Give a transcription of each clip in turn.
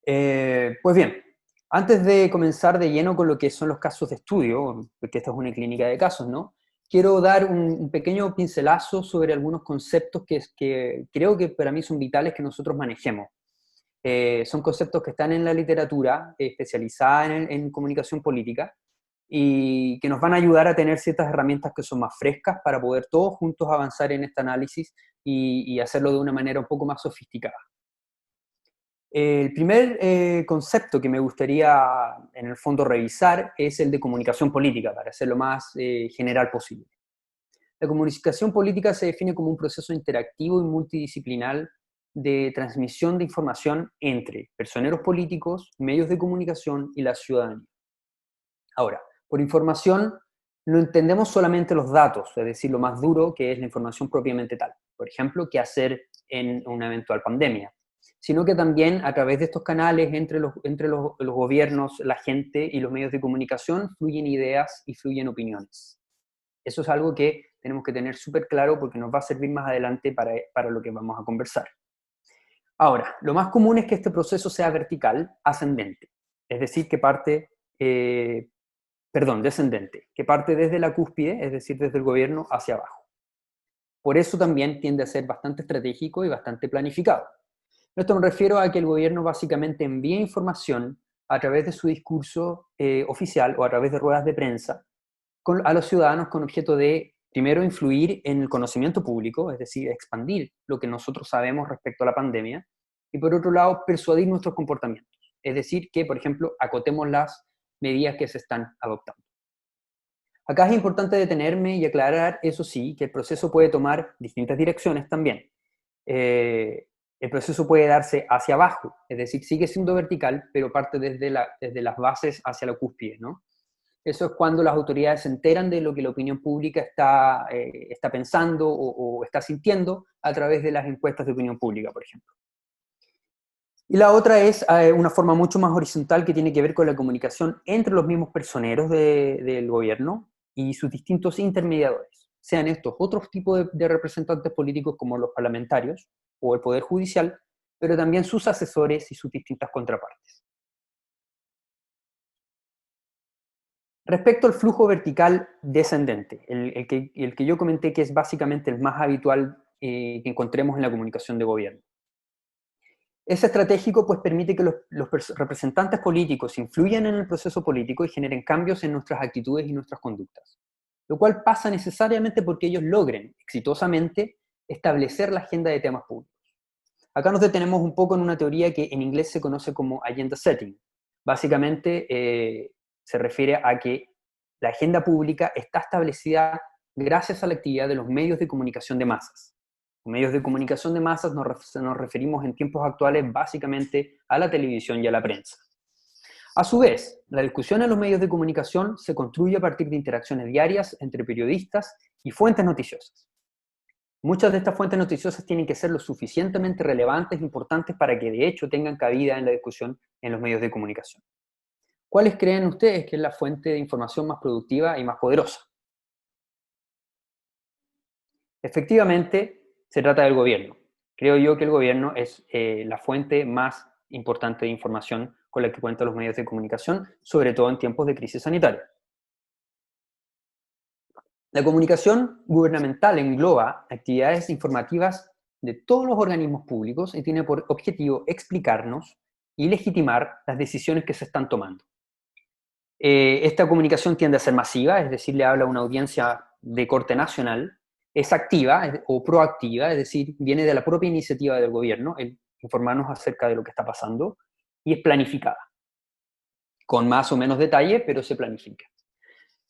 Pues bien, antes de comenzar de lleno con lo que son los casos de estudio, porque esta es una clínica de casos, ¿no? Quiero dar un pequeño pincelazo sobre algunos conceptos que creo que para mí son vitales que nosotros manejemos. Son conceptos que están en la literatura especializada en comunicación política y que nos van a ayudar a tener ciertas herramientas que son más frescas para poder todos juntos avanzar en este análisis y hacerlo de una manera un poco más sofisticada. El primer concepto que me gustaría, en el fondo, revisar es el de comunicación política, para ser lo más general posible. La comunicación política se define como un proceso interactivo y multidisciplinar de transmisión de información entre personeros políticos, medios de comunicación y la ciudadanía. Ahora, por información no entendemos solamente los datos, es decir, lo más duro que es la información propiamente tal. Por ejemplo, qué hacer en una eventual pandemia, sino que también a través de estos canales entre los gobiernos, la gente y los medios de comunicación fluyen ideas y fluyen opiniones. Eso es algo que tenemos que tener súper claro porque nos va a servir más adelante para lo que vamos a conversar. Ahora, lo más común es que este proceso sea vertical, ascendente, es decir, descendente, que parte desde la cúspide, es decir, desde el gobierno hacia abajo. Por eso también tiende a ser bastante estratégico y bastante planificado. Esto me refiero a que el gobierno básicamente envía información a través de su discurso oficial o a través de ruedas de prensa a los ciudadanos con objeto de, primero, influir en el conocimiento público, es decir, expandir lo que nosotros sabemos respecto a la pandemia, y por otro lado, persuadir nuestros comportamientos, es decir, que, por ejemplo, acotemos las medidas que se están adoptando. Acá es importante detenerme y aclarar, eso sí, que el proceso puede tomar distintas direcciones también. El proceso puede darse hacia abajo, es decir, sigue siendo vertical, pero parte desde las bases hacia la cúspide, ¿no? Eso es cuando las autoridades se enteran de lo que la opinión pública está pensando o está sintiendo a través de las encuestas de opinión pública, por ejemplo. Y la otra es una forma mucho más horizontal que tiene que ver con la comunicación entre los mismos personeros del gobierno y sus distintos intermediadores, sean estos otros tipos de representantes políticos como los parlamentarios o el Poder Judicial, pero también sus asesores y sus distintas contrapartes. Respecto al flujo vertical descendente, el que yo comenté que es básicamente el más habitual que encontremos en la comunicación de gobierno. Es estratégico, pues permite que los representantes políticos influyan en el proceso político y generen cambios en nuestras actitudes y nuestras conductas, lo cual pasa necesariamente porque ellos logren exitosamente establecer la agenda de temas públicos. Acá nos detenemos un poco en una teoría que en inglés se conoce como agenda setting. Básicamente se refiere a que la agenda pública está establecida gracias a la actividad de los medios de comunicación de masas. Los medios de comunicación de masas nos referimos en tiempos actuales básicamente a la televisión y a la prensa. A su vez, la discusión en los medios de comunicación se construye a partir de interacciones diarias entre periodistas y fuentes noticiosas. Muchas de estas fuentes noticiosas tienen que ser lo suficientemente relevantes e importantes para que de hecho tengan cabida en la discusión en los medios de comunicación. ¿Cuáles creen ustedes que es la fuente de información más productiva y más poderosa? Efectivamente, se trata del gobierno. Creo yo que el gobierno es la fuente más importante de información con la que cuentan los medios de comunicación, sobre todo en tiempos de crisis sanitaria. La comunicación gubernamental engloba actividades informativas de todos los organismos públicos y tiene por objetivo explicarnos y legitimar las decisiones que se están tomando. Esta comunicación tiende a ser masiva, es decir, le habla a una audiencia de corte nacional, es activa o proactiva, es decir, viene de la propia iniciativa del gobierno, el informarnos acerca de lo que está pasando, y es planificada, con más o menos detalle, pero se planifica.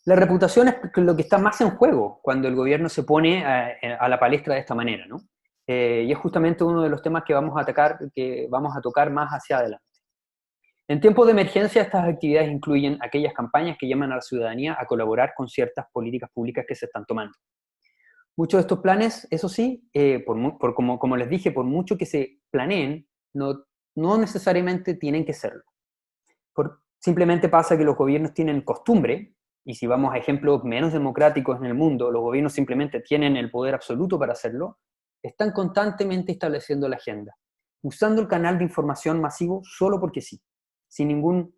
La reputación es lo que está más en juego cuando el gobierno se pone a la palestra de esta manera, ¿no? Y es justamente uno de los temas que vamos a tocar más hacia adelante. En tiempos de emergencia, estas actividades incluyen aquellas campañas que llaman a la ciudadanía a colaborar con ciertas políticas públicas que se están tomando. Muchos de estos planes, eso sí, como les dije, por mucho que se planeen, no necesariamente tienen que serlo. Simplemente pasa que los gobiernos tienen costumbre, y si vamos a ejemplos menos democráticos en el mundo, los gobiernos simplemente tienen el poder absoluto para hacerlo, están constantemente estableciendo la agenda. usando el canal de información masivo solo porque sí, sin ningún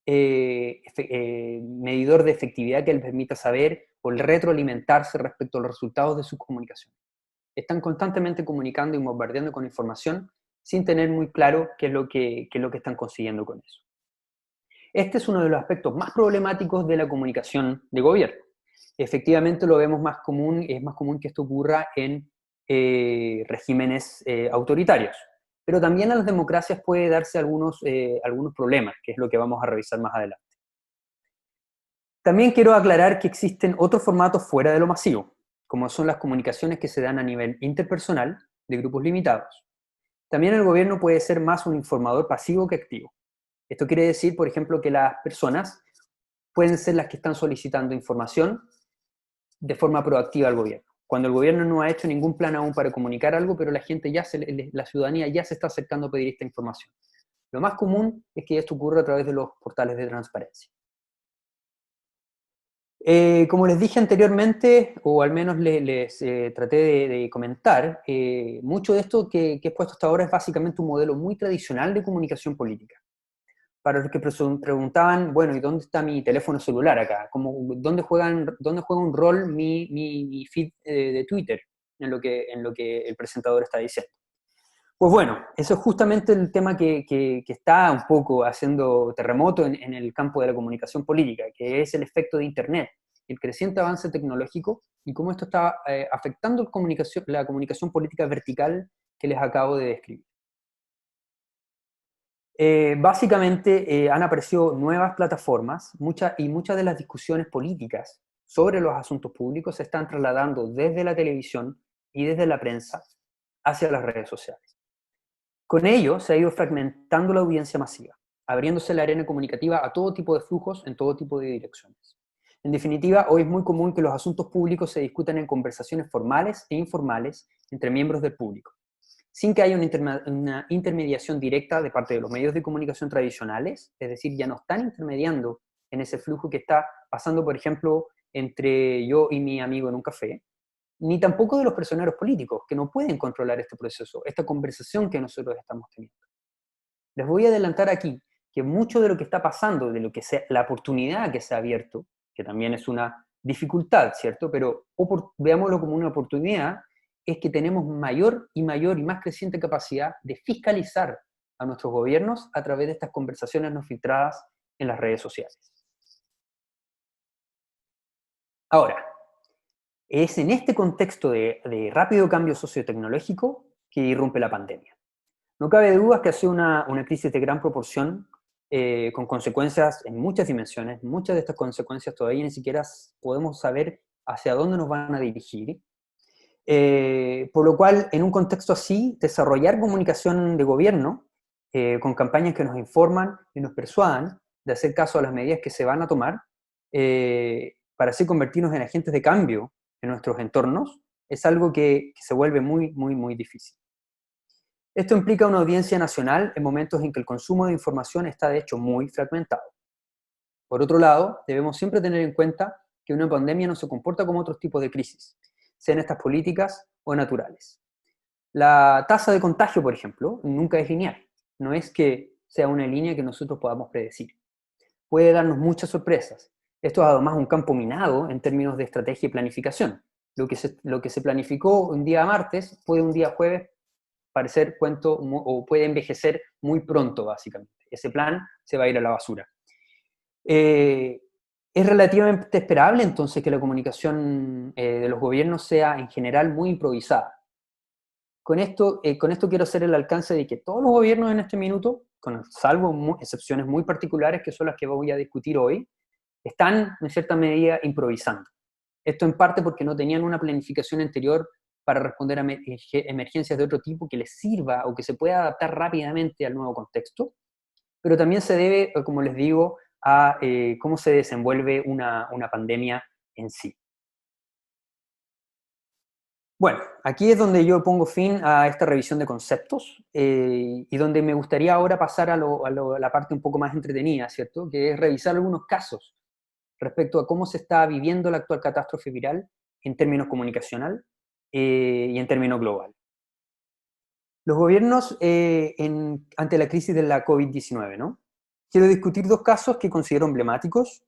medidor de efectividad que les permita saber o el retroalimentarse respecto a los resultados de sus comunicaciones. Están constantemente comunicando y bombardeando con información sin tener muy claro qué es lo que están consiguiendo con eso. Este es uno de los aspectos más problemáticos de la comunicación de gobierno. Efectivamente lo vemos más común, es más común que esto ocurra en regímenes autoritarios, pero también a las democracias puede darse algunos problemas, que es lo que vamos a revisar más adelante. También quiero aclarar que existen otros formatos fuera de lo masivo, como son las comunicaciones que se dan a nivel interpersonal de grupos limitados. También el gobierno puede ser más un informador pasivo que activo. Esto quiere decir, por ejemplo, que las personas pueden ser las que están solicitando información de forma proactiva al gobierno. Cuando el gobierno no ha hecho ningún plan aún para comunicar algo, pero la gente la ciudadanía ya se está acercando a pedir esta información. Lo más común es que esto ocurra a través de los portales de transparencia. Como les dije anteriormente, o al menos les traté de comentar, mucho de esto que he puesto hasta ahora es básicamente un modelo muy tradicional de comunicación política. Para los que preguntaban, bueno, ¿y dónde está mi teléfono celular acá? ¿Dónde juega un rol mi feed de Twitter en lo que el presentador está diciendo? Pues bueno, eso es justamente el tema que está un poco haciendo terremoto en el campo de la comunicación política, que es el efecto de Internet, el creciente avance tecnológico y cómo esto está afectando la comunicación política vertical que les acabo de describir. Básicamente han aparecido nuevas plataformas y muchas de las discusiones políticas sobre los asuntos públicos se están trasladando desde la televisión y desde la prensa hacia las redes sociales. Con ello se ha ido fragmentando la audiencia masiva, abriéndose la arena comunicativa a todo tipo de flujos en todo tipo de direcciones. En definitiva, hoy es muy común que los asuntos públicos se discutan en conversaciones formales e informales entre miembros del público, sin que haya una intermediación directa de parte de los medios de comunicación tradicionales, es decir, ya no están intermediando en ese flujo que está pasando, por ejemplo, entre yo y mi amigo en un café, ni tampoco de los personeros políticos, que no pueden controlar este proceso, esta conversación que nosotros estamos teniendo. Les voy a adelantar aquí que mucho de lo que está pasando, de lo que la oportunidad que se ha abierto, que también es una dificultad, ¿cierto? Pero veámoslo como una oportunidad, es que tenemos mayor y más creciente capacidad de fiscalizar a nuestros gobiernos a través de estas conversaciones no filtradas en las redes sociales. Ahora, es en este contexto de rápido cambio sociotecnológico que irrumpe la pandemia. No cabe duda que ha sido una crisis de gran proporción, con consecuencias en muchas dimensiones. Muchas de estas consecuencias todavía ni siquiera podemos saber hacia dónde nos van a dirigir. Por lo cual, en un contexto así, desarrollar comunicación de gobierno, con campañas que nos informan y nos persuadan de hacer caso a las medidas que se van a tomar, para así convertirnos en agentes de cambio en nuestros entornos, es algo que se vuelve muy difícil. Esto implica una audiencia nacional en momentos en que el consumo de información está de hecho muy fragmentado. Por otro lado, debemos siempre tener en cuenta que una pandemia no se comporta como otros tipos de crisis, sean estas políticas o naturales. La tasa de contagio, por ejemplo, nunca es lineal. No es que sea una línea que nosotros podamos predecir. Puede darnos muchas sorpresas. Esto es además un campo minado en términos de estrategia y planificación. Lo que se planificó un día martes puede un día jueves parecer cuento o puede envejecer muy pronto, básicamente. Ese plan se va a ir a la basura. Es relativamente esperable entonces que la comunicación de los gobiernos sea en general muy improvisada. Con esto quiero hacer el alcance de que todos los gobiernos en este minuto, salvo excepciones muy particulares que son las que voy a discutir hoy, están en cierta medida improvisando. Esto en parte porque no tenían una planificación anterior para responder a emergencias de otro tipo que les sirva o que se pueda adaptar rápidamente al nuevo contexto, pero también se debe, como les digo, a cómo se desenvuelve una pandemia en sí. Bueno, aquí es donde yo pongo fin a esta revisión de conceptos y donde me gustaría ahora pasar a la parte un poco más entretenida, ¿cierto? Que es revisar algunos casos respecto a cómo se está viviendo la actual catástrofe viral en términos comunicacional y en términos global. Los gobiernos ante la crisis de la COVID-19, ¿no? Quiero discutir dos casos que considero emblemáticos,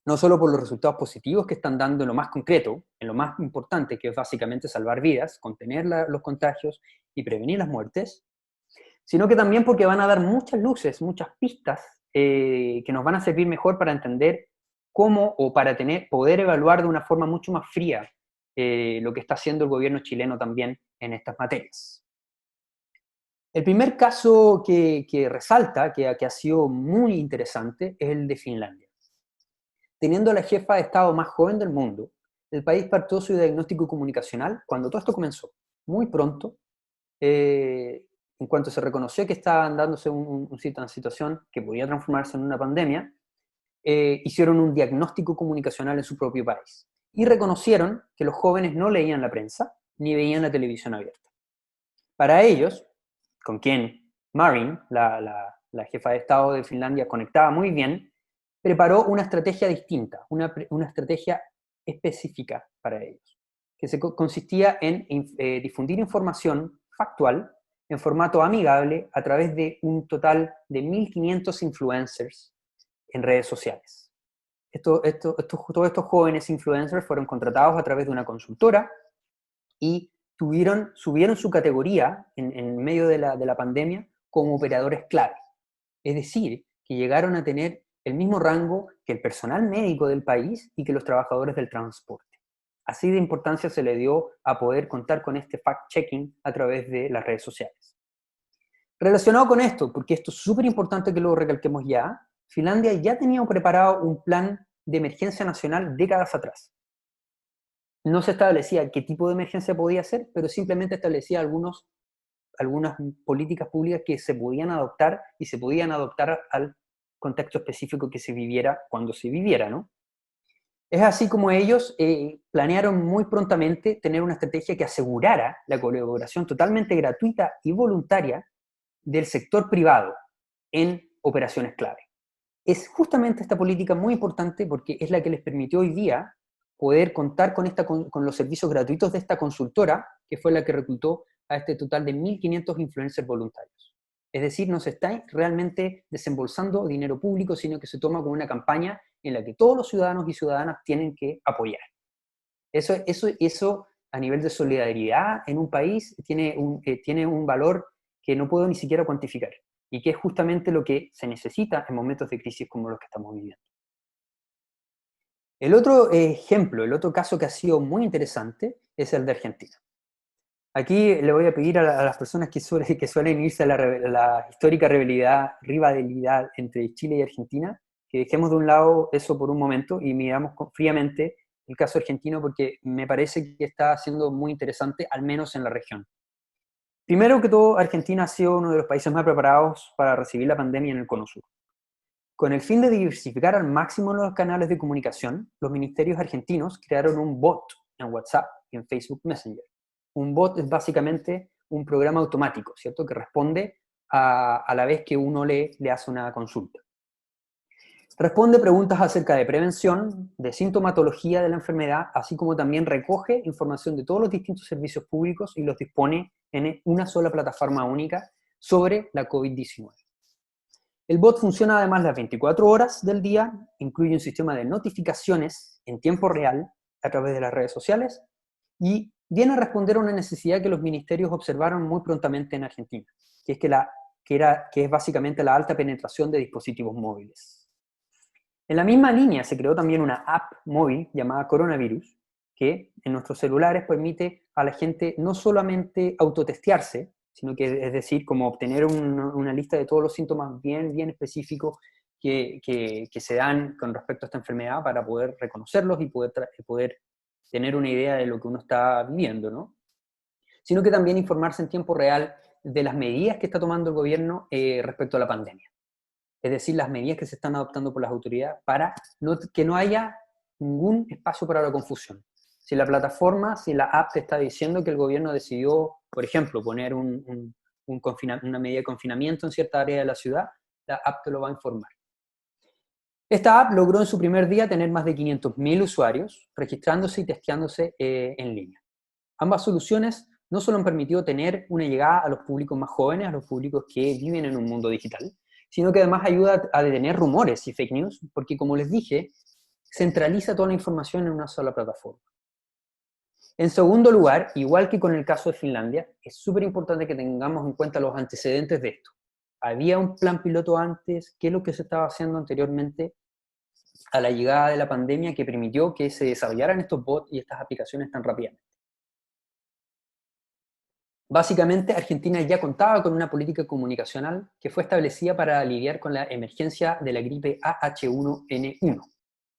no solo por los resultados positivos que están dando en lo más concreto, en lo más importante, que es básicamente salvar vidas, contener los contagios y prevenir las muertes, sino que también porque van a dar muchas luces, muchas pistas que nos van a servir mejor para entender cómo o para poder evaluar de una forma mucho más fría lo que está haciendo el gobierno chileno también en estas materias. El primer caso que resalta, que ha sido muy interesante, es el de Finlandia. Teniendo a la jefa de Estado más joven del mundo, el país partió su diagnóstico comunicacional cuando todo esto comenzó, muy pronto, en cuanto se reconoció que estaban dándose una situación que podía transformarse en una pandemia, hicieron un diagnóstico comunicacional en su propio país y reconocieron que los jóvenes no leían la prensa ni veían la televisión abierta. Para ellos, con quien Marin, la jefa de Estado de Finlandia, conectaba muy bien, preparó una estrategia distinta, una estrategia específica para ellos, que consistía en difundir información factual en formato amigable a través de un total de 1.500 influencers en redes sociales. Todos estos jóvenes influencers fueron contratados a través de una consultora y subieron su categoría en medio de la pandemia como operadores clave. Es decir, que llegaron a tener el mismo rango que el personal médico del país y que los trabajadores del transporte. Así de importancia se le dio a poder contar con este fact-checking a través de las redes sociales. Relacionado con esto, porque esto es súper importante que lo recalquemos ya, Finlandia ya tenía preparado un plan de emergencia nacional décadas atrás. No se establecía qué tipo de emergencia podía ser, pero simplemente establecía algunas políticas públicas que se podían adoptar y se podían adoptar al contexto específico que se viviera cuando se viviera, ¿no? Es así como ellos planearon muy prontamente tener una estrategia que asegurara la colaboración totalmente gratuita y voluntaria del sector privado en operaciones clave. Es justamente esta política muy importante porque es la que les permitió hoy día poder contar con los servicios gratuitos de esta consultora, que fue la que reclutó a este total de 1.500 influencers voluntarios. Es decir, no se está realmente desembolsando dinero público, sino que se toma como una campaña en la que todos los ciudadanos y ciudadanas tienen que apoyar. Eso a nivel de solidaridad en un país tiene un valor que no puedo ni siquiera cuantificar y que es justamente lo que se necesita en momentos de crisis como los que estamos viviendo. El otro ejemplo, el otro caso que ha sido muy interesante es el de Argentina. Aquí le voy a pedir a las personas que suelen irse a la histórica rivalidad entre Chile y Argentina, que dejemos de un lado eso por un momento y miramos fríamente el caso argentino porque me parece que está siendo muy interesante, al menos en la región. Primero que todo, Argentina ha sido uno de los países más preparados para recibir la pandemia en el Cono Sur. Con el fin de diversificar al máximo los canales de comunicación, los ministerios argentinos crearon un bot en WhatsApp y en Facebook Messenger. Un bot es básicamente un programa automático, ¿cierto? Que responde a la vez que uno le hace una consulta. Responde preguntas acerca de prevención, de sintomatología de la enfermedad, así como también recoge información de todos los distintos servicios públicos y los dispone en una sola plataforma única sobre la COVID-19. El bot funciona además las 24 horas del día, incluye un sistema de notificaciones en tiempo real a través de las redes sociales y viene a responder a una necesidad que los ministerios observaron muy prontamente en Argentina, que es básicamente la alta penetración de dispositivos móviles. En la misma línea se creó también una app móvil llamada Coronavirus, que en nuestros celulares permite a la gente no solamente autotestearse, sino que, es decir, como obtener una lista de todos los síntomas bien específicos que se dan con respecto a esta enfermedad para poder reconocerlos y poder tener una idea de lo que uno está viviendo, ¿no? Sino que también informarse en tiempo real de las medidas que está tomando el gobierno respecto a la pandemia. Es decir, las medidas que se están adoptando por las autoridades para que no haya ningún espacio para la confusión. Si la plataforma, si la app te está diciendo que el gobierno decidió, por ejemplo, poner una medida de confinamiento en cierta área de la ciudad, la app te lo va a informar. Esta app logró en su primer día tener más de 500.000 usuarios registrándose y testeándose en línea. Ambas soluciones no solo han permitido tener una llegada a los públicos más jóvenes, a los públicos que viven en un mundo digital, sino que además ayuda a detener rumores y fake news, porque como les dije, centraliza toda la información en una sola plataforma. En segundo lugar, igual que con el caso de Finlandia, es súper importante que tengamos en cuenta los antecedentes de esto. ¿Había un plan piloto antes? ¿Qué es lo que se estaba haciendo anteriormente a la llegada de la pandemia que permitió que se desarrollaran estos bots y estas aplicaciones tan rápidamente? Básicamente, Argentina ya contaba con una política comunicacional que fue establecida para lidiar con la emergencia de la gripe AH1N1,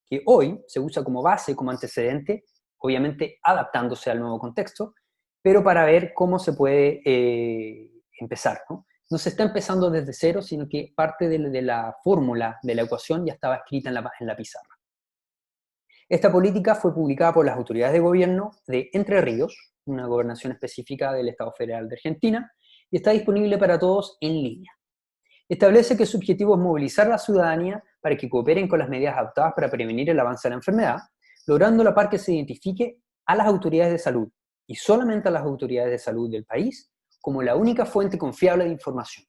que hoy se usa como base, como antecedente, obviamente adaptándose al nuevo contexto, pero para ver cómo se puede empezar, ¿no? No se está empezando desde cero, sino que parte de la fórmula de la ecuación ya estaba escrita en la pizarra. Esta política fue publicada por las autoridades de gobierno de Entre Ríos, una gobernación específica del Estado Federal de Argentina, y está disponible para todos en línea. Establece que su objetivo es movilizar a la ciudadanía para que cooperen con las medidas adoptadas para prevenir el avance de la enfermedad, logrando a la par que se identifique a las autoridades de salud, y solamente a las autoridades de salud del país, como la única fuente confiable de información.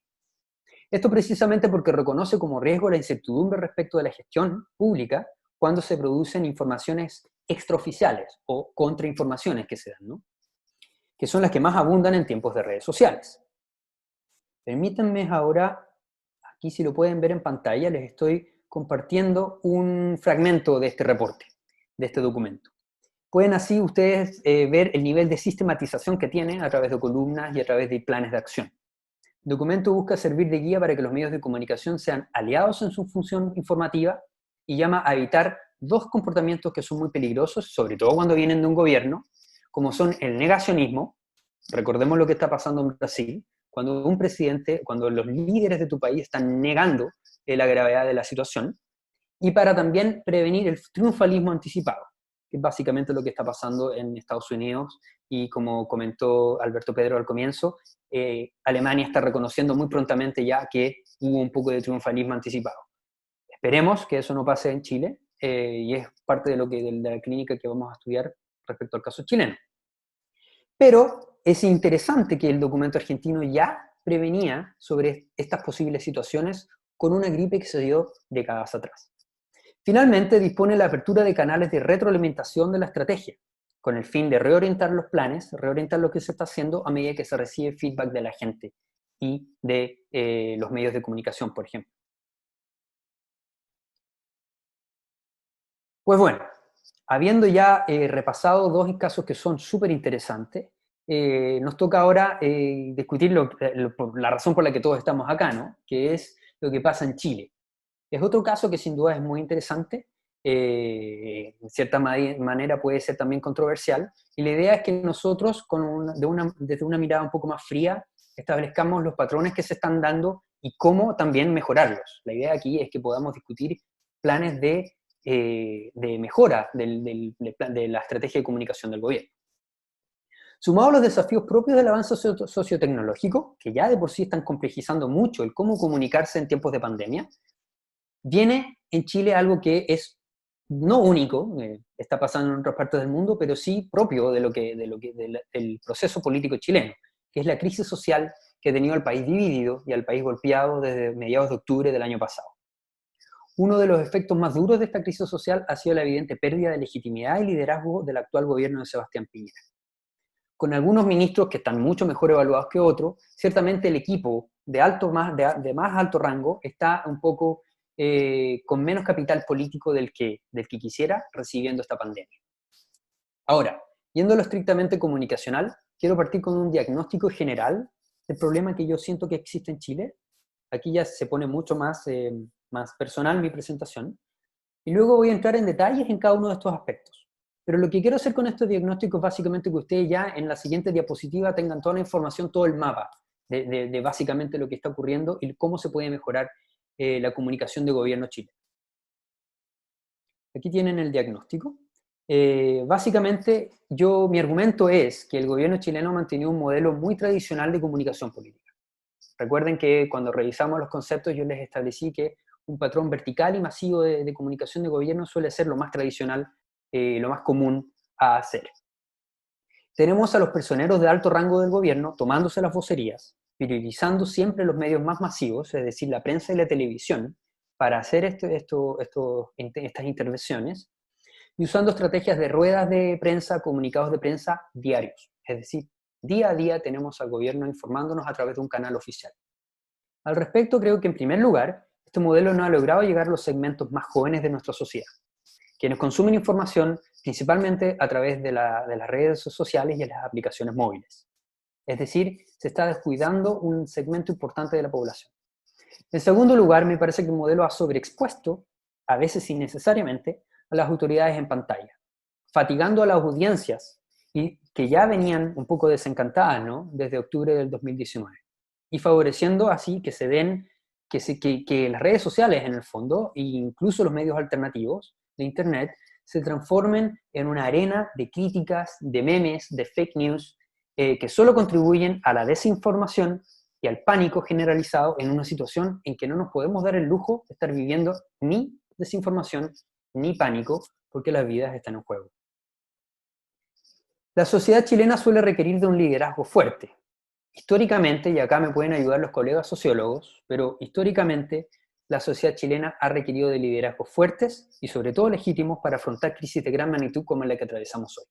Esto precisamente porque reconoce como riesgo la incertidumbre respecto de la gestión pública cuando se producen informaciones extraoficiales o contrainformaciones que se dan, ¿no? Que son las que más abundan en tiempos de redes sociales. Permítanme ahora, aquí si lo pueden ver en pantalla, les estoy compartiendo un fragmento de este reporte, de este documento. Pueden así ustedes ver el nivel de sistematización que tiene a través de columnas y a través de planes de acción. El documento busca servir de guía para que los medios de comunicación sean aliados en su función informativa y llama a evitar dos comportamientos que son muy peligrosos, sobre todo cuando vienen de un gobierno, como son el negacionismo. Recordemos lo que está pasando en Brasil, cuando un presidente, cuando los líderes de tu país están negando la gravedad de la situación, y para también prevenir el triunfalismo anticipado, que es básicamente lo que está pasando en Estados Unidos, y como comentó Alberto Pedro al comienzo, Alemania está reconociendo muy prontamente ya que hubo un poco de triunfalismo anticipado. Esperemos que eso no pase en Chile, y es parte de, de la clínica que vamos a estudiar respecto al caso chileno. Pero es interesante que el documento argentino ya prevenía sobre estas posibles situaciones con una gripe que se dio décadas atrás. Finalmente, dispone la apertura de canales de retroalimentación de la estrategia, con el fin de reorientar los planes, reorientar lo que se está haciendo a medida que se recibe feedback de la gente y de los medios de comunicación, por ejemplo. Pues bueno, habiendo ya repasado dos casos que son súper interesantes, nos toca ahora discutir la razón por la que todos estamos acá, ¿no? Que es lo que pasa en Chile. Es otro caso que sin duda es muy interesante, en cierta manera puede ser también controversial, y la idea es que nosotros, desde una mirada un poco más fría, establezcamos los patrones que se están dando y cómo también mejorarlos. La idea aquí es que podamos discutir planes de mejora de la estrategia de comunicación del gobierno. Sumado a los desafíos propios del avance sociotecnológico, que ya de por sí están complejizando mucho el cómo comunicarse en tiempos de pandemia, viene en Chile algo que es no único, está pasando en otras partes del mundo, pero sí propio del proceso político chileno, que es la crisis social que ha tenido al país dividido y al país golpeado desde mediados de octubre del año pasado. Uno de los efectos más duros de esta crisis social ha sido la evidente pérdida de legitimidad y liderazgo del actual gobierno de Sebastián Piñera. Con algunos ministros que están mucho mejor evaluados que otros, ciertamente el equipo de más alto rango está un poco con menos capital político del que quisiera recibiendo esta pandemia. Ahora, yendo a lo estrictamente comunicacional, quiero partir con un diagnóstico general del problema que yo siento que existe en Chile. Aquí ya se pone mucho más personal mi presentación, y luego voy a entrar en detalles en cada uno de estos aspectos. Pero lo que quiero hacer con este diagnóstico es básicamente que ustedes ya en la siguiente diapositiva tengan toda la información, todo el mapa de básicamente lo que está ocurriendo y cómo se puede mejorar la comunicación de gobierno chileno. Aquí tienen el diagnóstico. Básicamente, mi argumento es que el gobierno chileno ha mantenido un modelo muy tradicional de comunicación política. Recuerden que cuando revisamos los conceptos yo les establecí que un patrón vertical y masivo de comunicación de gobierno suele ser lo más tradicional, lo más común a hacer. Tenemos a los personeros de alto rango del gobierno tomándose las vocerías, priorizando siempre los medios más masivos, es decir, la prensa y la televisión, para hacer estas intervenciones, y usando estrategias de ruedas de prensa, comunicados de prensa diarios. Es decir, día a día tenemos al gobierno informándonos a través de un canal oficial. Al respecto, creo que en primer lugar, este modelo no ha logrado llegar a los segmentos más jóvenes de nuestra sociedad, quienes consumen información principalmente a través de las redes sociales y de las aplicaciones móviles. Es decir, se está descuidando un segmento importante de la población. En segundo lugar, me parece que el modelo ha sobreexpuesto, a veces innecesariamente, a las autoridades en pantalla, fatigando a las audiencias y que ya venían un poco desencantadas, ¿no?, desde octubre del 2019, y favoreciendo así que se den, que las redes sociales en el fondo, e incluso los medios alternativos de Internet, se transformen en una arena de críticas, de memes, de fake news, que solo contribuyen a la desinformación y al pánico generalizado en una situación en que no nos podemos dar el lujo de estar viviendo ni desinformación ni pánico, porque las vidas están en juego. La sociedad chilena suele requerir de un liderazgo fuerte. Históricamente, y acá me pueden ayudar los colegas sociólogos, pero históricamente la sociedad chilena ha requerido de liderazgos fuertes y sobre todo legítimos para afrontar crisis de gran magnitud como la que atravesamos hoy.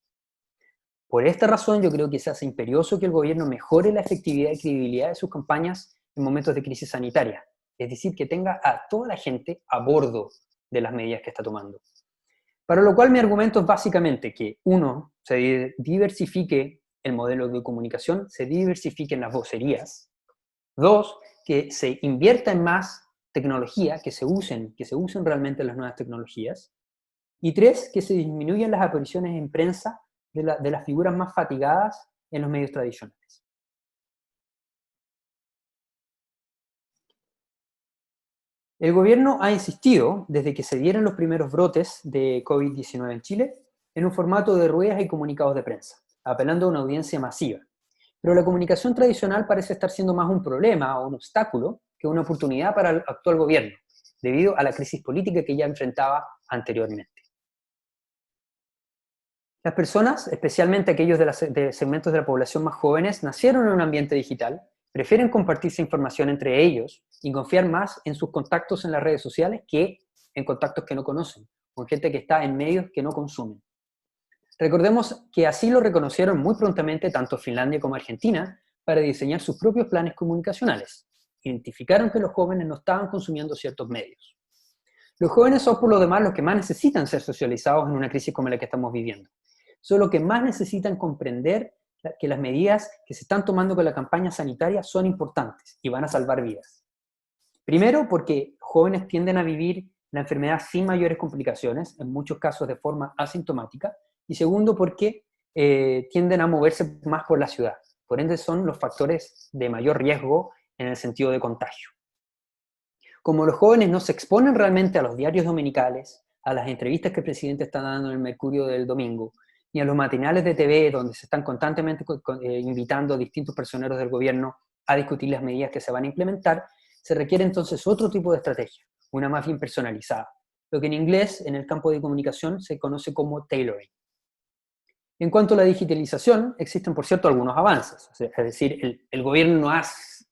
Por esta razón, yo creo que se hace imperioso que el gobierno mejore la efectividad y credibilidad de sus campañas en momentos de crisis sanitaria, es decir, que tenga a toda la gente a bordo de las medidas que está tomando. Para lo cual mi argumento es básicamente que, uno, se diversifique el modelo de comunicación, se diversifiquen las vocerías. Dos, que se invierta en más tecnología, que se usen realmente las nuevas tecnologías. Y tres, que se disminuyan las apariciones en prensa de las figuras más fatigadas en los medios tradicionales. El gobierno ha insistido, desde que se dieron los primeros brotes de COVID-19 en Chile, en un formato de ruedas y comunicados de prensa, apelando a una audiencia masiva. Pero la comunicación tradicional parece estar siendo más un problema o un obstáculo que una oportunidad para el actual gobierno, debido a la crisis política que ya enfrentaba anteriormente. Las personas, especialmente aquellos de segmentos de la población más jóvenes, nacieron en un ambiente digital, prefieren compartirse información entre ellos y confiar más en sus contactos en las redes sociales que en contactos que no conocen, con gente que está en medios que no consumen. Recordemos que así lo reconocieron muy prontamente tanto Finlandia como Argentina para diseñar sus propios planes comunicacionales. Identificaron que los jóvenes no estaban consumiendo ciertos medios. Los jóvenes son por lo demás los que más necesitan ser socializados en una crisis como la que estamos viviendo. Son los que más necesitan comprender que las medidas que se están tomando con la campaña sanitaria son importantes y van a salvar vidas. Primero, porque jóvenes tienden a vivir la enfermedad sin mayores complicaciones, en muchos casos de forma asintomática. Y segundo, porque tienden a moverse más por la ciudad. Por ende, son los factores de mayor riesgo en el sentido de contagio. Como los jóvenes no se exponen realmente a los diarios dominicales, a las entrevistas que el presidente está dando en el Mercurio del domingo, ni a los matinales de TV donde se están constantemente invitando a distintos personeros del gobierno a discutir las medidas que se van a implementar, se requiere entonces otro tipo de estrategia, una más bien personalizada, lo que en inglés, en el campo de comunicación, se conoce como tailoring. En cuanto a la digitalización, existen, por cierto, algunos avances, es decir, el gobierno no ha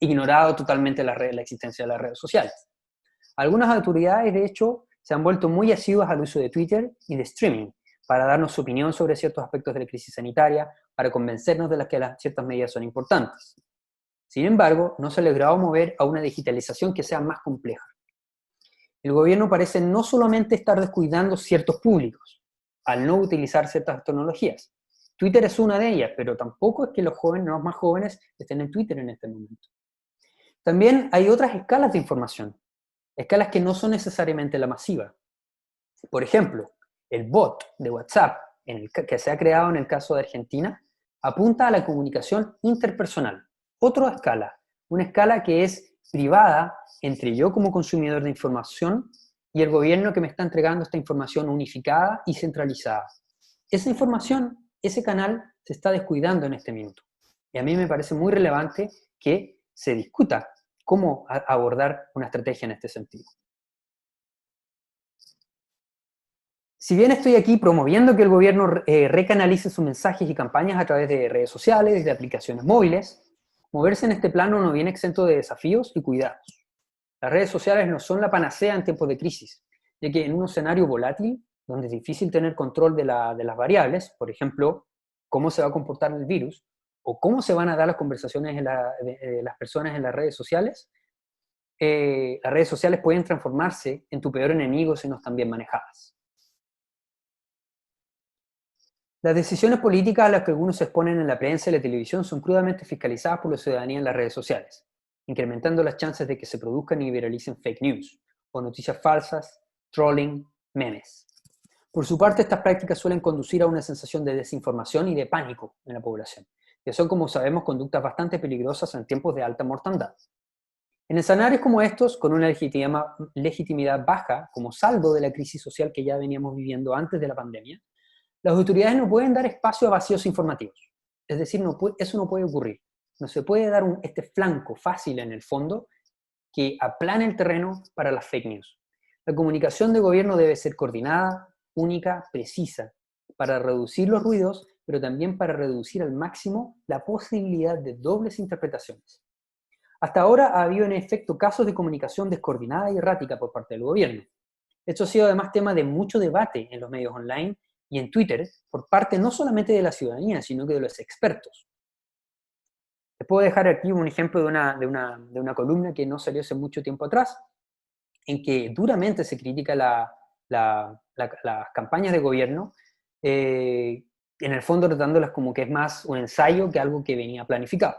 ignorado totalmente la existencia de las redes sociales. Algunas autoridades, de hecho, se han vuelto muy asiduas al uso de Twitter y de streaming para darnos su opinión sobre ciertos aspectos de la crisis sanitaria, para convencernos de que ciertas medidas son importantes. Sin embargo, no se ha logrado mover a una digitalización que sea más compleja. El gobierno parece no solamente estar descuidando ciertos públicos al no utilizar ciertas tecnologías. Twitter es una de ellas, pero tampoco es que los más jóvenes estén en Twitter en este momento. También hay otras escalas de información, escalas que no son necesariamente la masiva. Por ejemplo, el bot de WhatsApp que se ha creado en el caso de Argentina apunta a la comunicación interpersonal. Otra escala, una escala que es privada entre yo como consumidor de información y el gobierno que me está entregando esta información unificada y centralizada. Esa información, ese canal se está descuidando en este minuto. Y a mí me parece muy relevante que se discuta cómo abordar una estrategia en este sentido. Si bien estoy aquí promoviendo que el gobierno recanalice sus mensajes y campañas a través de redes sociales, de aplicaciones móviles, moverse en este plano no viene exento de desafíos y cuidados. Las redes sociales no son la panacea en tiempos de crisis, ya que en un escenario volátil, donde es difícil tener control de las variables, por ejemplo, cómo se va a comportar el virus, o cómo se van a dar las conversaciones de las personas en las redes sociales pueden transformarse en tu peor enemigo si no están bien manejadas. Las decisiones políticas a las que algunos se exponen en la prensa y la televisión son crudamente fiscalizadas por la ciudadanía en las redes sociales, incrementando las chances de que se produzcan y viralicen fake news, o noticias falsas, trolling, memes. Por su parte, estas prácticas suelen conducir a una sensación de desinformación y de pánico en la población, que son, como sabemos, conductas bastante peligrosas en tiempos de alta mortandad. En escenarios como estos, con una legitimidad baja como saldo de la crisis social que ya veníamos viviendo antes de la pandemia, las autoridades no pueden dar espacio a vacíos informativos. Es decir, eso no puede ocurrir. No se puede dar este flanco fácil en el fondo que aplane el terreno para las fake news. La comunicación de gobierno debe ser coordinada, única, precisa, para reducir los ruidos, pero también para reducir al máximo la posibilidad de dobles interpretaciones. Hasta ahora ha habido en efecto casos de comunicación descoordinada y errática por parte del gobierno. Esto ha sido además tema de mucho debate en los medios online y en Twitter por parte no solamente de la ciudadanía, sino que de los expertos. Les puedo dejar aquí un ejemplo de una columna que no salió hace mucho tiempo atrás, en que duramente se critica las campañas de gobierno, en el fondo tratándolas como que es más un ensayo que algo que venía planificado.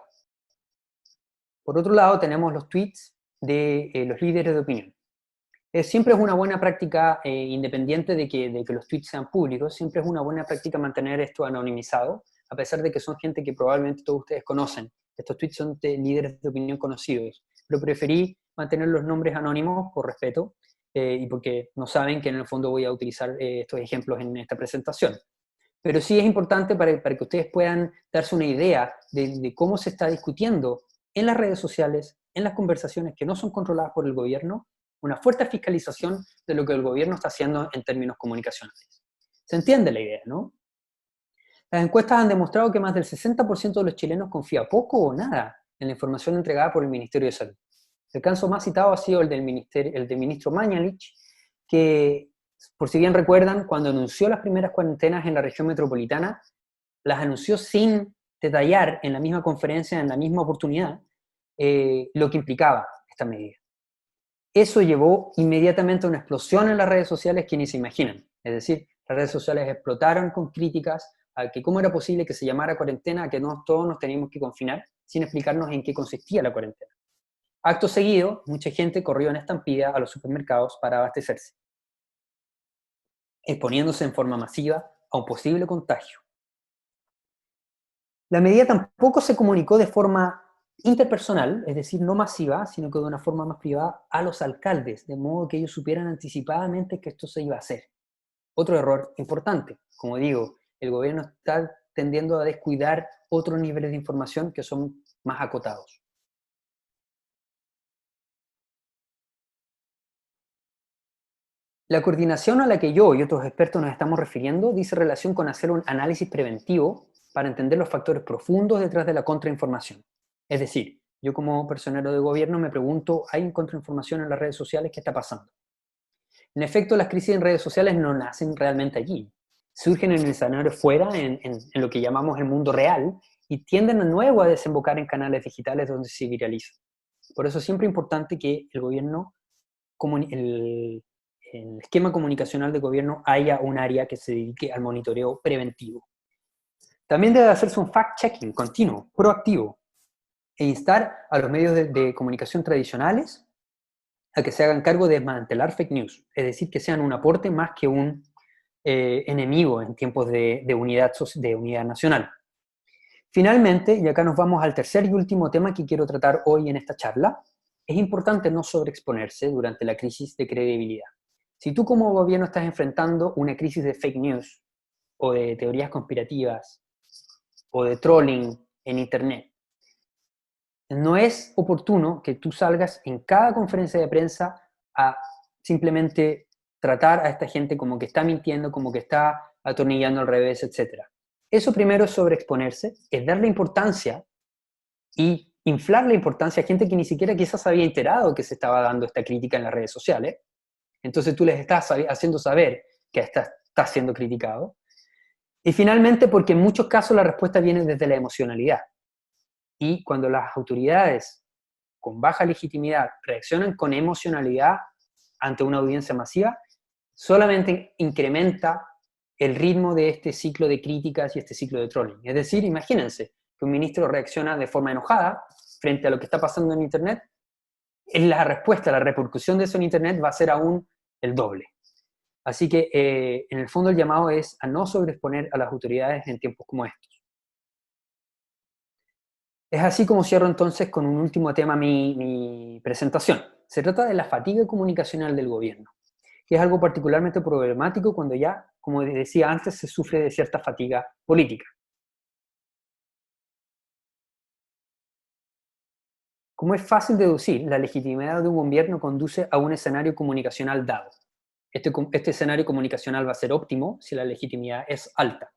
Por otro lado, tenemos los tweets de los líderes de opinión. Siempre es una buena práctica, independiente de que los tweets sean públicos, siempre es una buena práctica mantener esto anonimizado, a pesar de que son gente que probablemente todos ustedes conocen. Estos tweets son de líderes de opinión conocidos, pero preferí mantener los nombres anónimos por respeto y porque no saben que en el fondo voy a utilizar estos ejemplos en esta presentación. Pero sí es importante para que ustedes puedan darse una idea de cómo se está discutiendo en las redes sociales, en las conversaciones que no son controladas por el gobierno, una fuerte fiscalización de lo que el gobierno está haciendo en términos comunicacionales. ¿Se entiende la idea, no? Las encuestas han demostrado que más del 60% de los chilenos confía poco o nada en la información entregada por el Ministerio de Salud. El caso más citado ha sido el del ministro Mañalich, que, por si bien recuerdan, cuando anunció las primeras cuarentenas en la región metropolitana, las anunció sin detallar en la misma conferencia, en la misma oportunidad, lo que implicaba esta medida. Eso llevó inmediatamente a una explosión en las redes sociales que ni se imaginan. Es decir, las redes sociales explotaron con críticas a que cómo era posible que se llamara cuarentena, a que todos nos teníamos que confinar, sin explicarnos en qué consistía la cuarentena. Acto seguido, mucha gente corrió en estampida a los supermercados para abastecerse, exponiéndose en forma masiva a un posible contagio. La medida tampoco se comunicó de forma interpersonal, es decir, no masiva, sino que de una forma más privada a los alcaldes, de modo que ellos supieran anticipadamente que esto se iba a hacer. Otro error importante, como digo, el gobierno está tendiendo a descuidar otros niveles de información que son más acotados. La coordinación a la que yo y otros expertos nos estamos refiriendo dice relación con hacer un análisis preventivo para entender los factores profundos detrás de la contrainformación. Es decir, yo como personero de gobierno me pregunto, ¿hay contrainformación en las redes sociales? ¿Qué está pasando? En efecto, las crisis en redes sociales no nacen realmente allí. Surgen en el escenario fuera, en lo que llamamos el mundo real, y tienden de nuevo a desembocar en canales digitales donde se viralizan. Por eso es siempre importante que el gobierno, el esquema comunicacional de gobierno, haya un área que se dedique al monitoreo preventivo. También debe hacerse un fact-checking continuo, proactivo, e instar a los medios de comunicación tradicionales a que se hagan cargo de desmantelar fake news, es decir, que sean un aporte más que un enemigo en tiempos de unidad nacional. Finalmente, y acá nos vamos al tercer y último tema que quiero tratar hoy en esta charla, es importante no sobreexponerse durante la crisis de credibilidad. Si tú como gobierno estás enfrentando una crisis de fake news, o de teorías conspirativas, o de trolling en Internet, no es oportuno que tú salgas en cada conferencia de prensa a simplemente tratar a esta gente como que está mintiendo, como que está atornillando al revés, etc. Eso primero es sobreexponerse, es darle importancia y inflar la importancia a gente que ni siquiera quizás había enterado que se estaba dando esta crítica en las redes sociales. Entonces tú les estás haciendo saber que está siendo criticado. Y finalmente, porque en muchos casos la respuesta viene desde la emocionalidad. Y cuando las autoridades con baja legitimidad reaccionan con emocionalidad ante una audiencia masiva, solamente incrementa el ritmo de este ciclo de críticas y este ciclo de trolling. Es decir, imagínense que un ministro reacciona de forma enojada frente a lo que está pasando en Internet, la respuesta, la repercusión de eso en Internet va a ser aún el doble. Así que, en el fondo, el llamado es a no sobreexponer a las autoridades en tiempos como estos. Es así como cierro entonces con un último tema mi presentación. Se trata de la fatiga comunicacional del gobierno, que es algo particularmente problemático cuando ya, como decía antes, se sufre de cierta fatiga política. Como es fácil deducir, la legitimidad de un gobierno conduce a un escenario comunicacional dado. Este escenario comunicacional va a ser óptimo si la legitimidad es alta.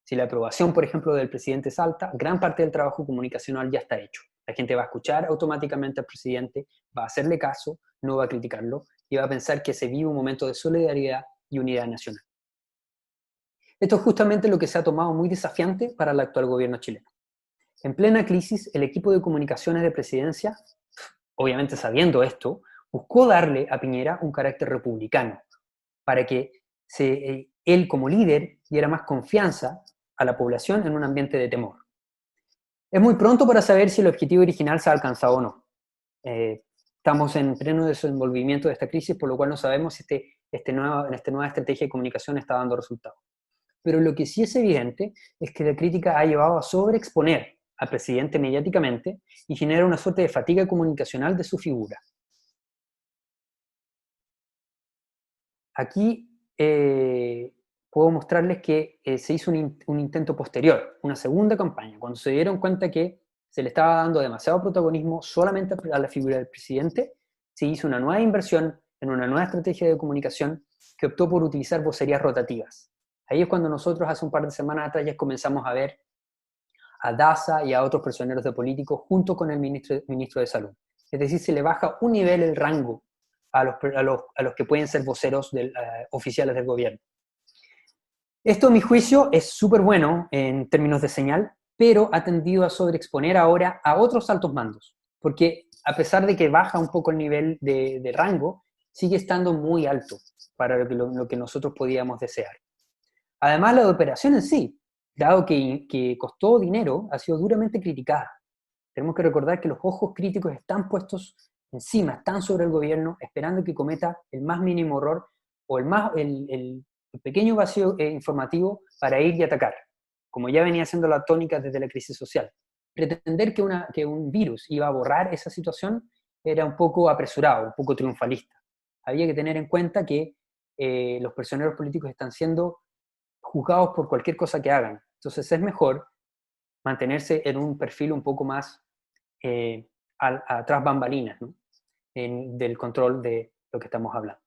Si la aprobación, por ejemplo, del presidente es alta, gran parte del trabajo comunicacional ya está hecho. La gente va a escuchar automáticamente al presidente, va a hacerle caso, no va a criticarlo y va a pensar que se vive un momento de solidaridad y unidad nacional. Esto es justamente lo que se ha tomado muy desafiante para el actual gobierno chileno. En plena crisis, el equipo de comunicaciones de presidencia, obviamente sabiendo esto, buscó darle a Piñera un carácter republicano, para que él como líder diera más confianza a la población en un ambiente de temor. Es muy pronto para saber si el objetivo original se ha alcanzado o no. Estamos en pleno desenvolvimiento de esta crisis, por lo cual no sabemos si esta nueva estrategia de comunicación está dando resultados. Pero lo que sí es evidente es que la crítica ha llevado a sobreexponer al presidente mediáticamente y genera una suerte de fatiga comunicacional de su figura. Aquí puedo mostrarles que se hizo un intento posterior, una segunda campaña, cuando se dieron cuenta que se le estaba dando demasiado protagonismo solamente a la figura del presidente, se hizo una nueva inversión en una nueva estrategia de comunicación que optó por utilizar vocerías rotativas. Ahí es cuando nosotros hace un par de semanas atrás ya comenzamos a ver a Daza y a otros personeros de políticos junto con el ministro de Salud. Es decir, se le baja un nivel el rango a los que pueden ser voceros oficiales del gobierno. Esto, a mi juicio, es súper bueno en términos de señal, pero ha tendido a sobreexponer ahora a otros altos mandos, porque a pesar de que baja un poco el nivel de rango, sigue estando muy alto para lo que nosotros podíamos desear. Además, la operación en sí, dado que costó dinero, ha sido duramente criticada. Tenemos que recordar que los ojos críticos están puestos encima, están sobre el gobierno, esperando que cometa el más mínimo error o el pequeño vacío informativo para ir y atacar, como ya venía siendo la tónica desde la crisis social. Pretender que un virus iba a borrar esa situación era un poco apresurado, un poco triunfalista. Había que tener en cuenta que los prisioneros políticos están siendo juzgados por cualquier cosa que hagan. Entonces es mejor mantenerse en un perfil un poco más tras bambalinas, ¿no? Del control de lo que estamos hablando.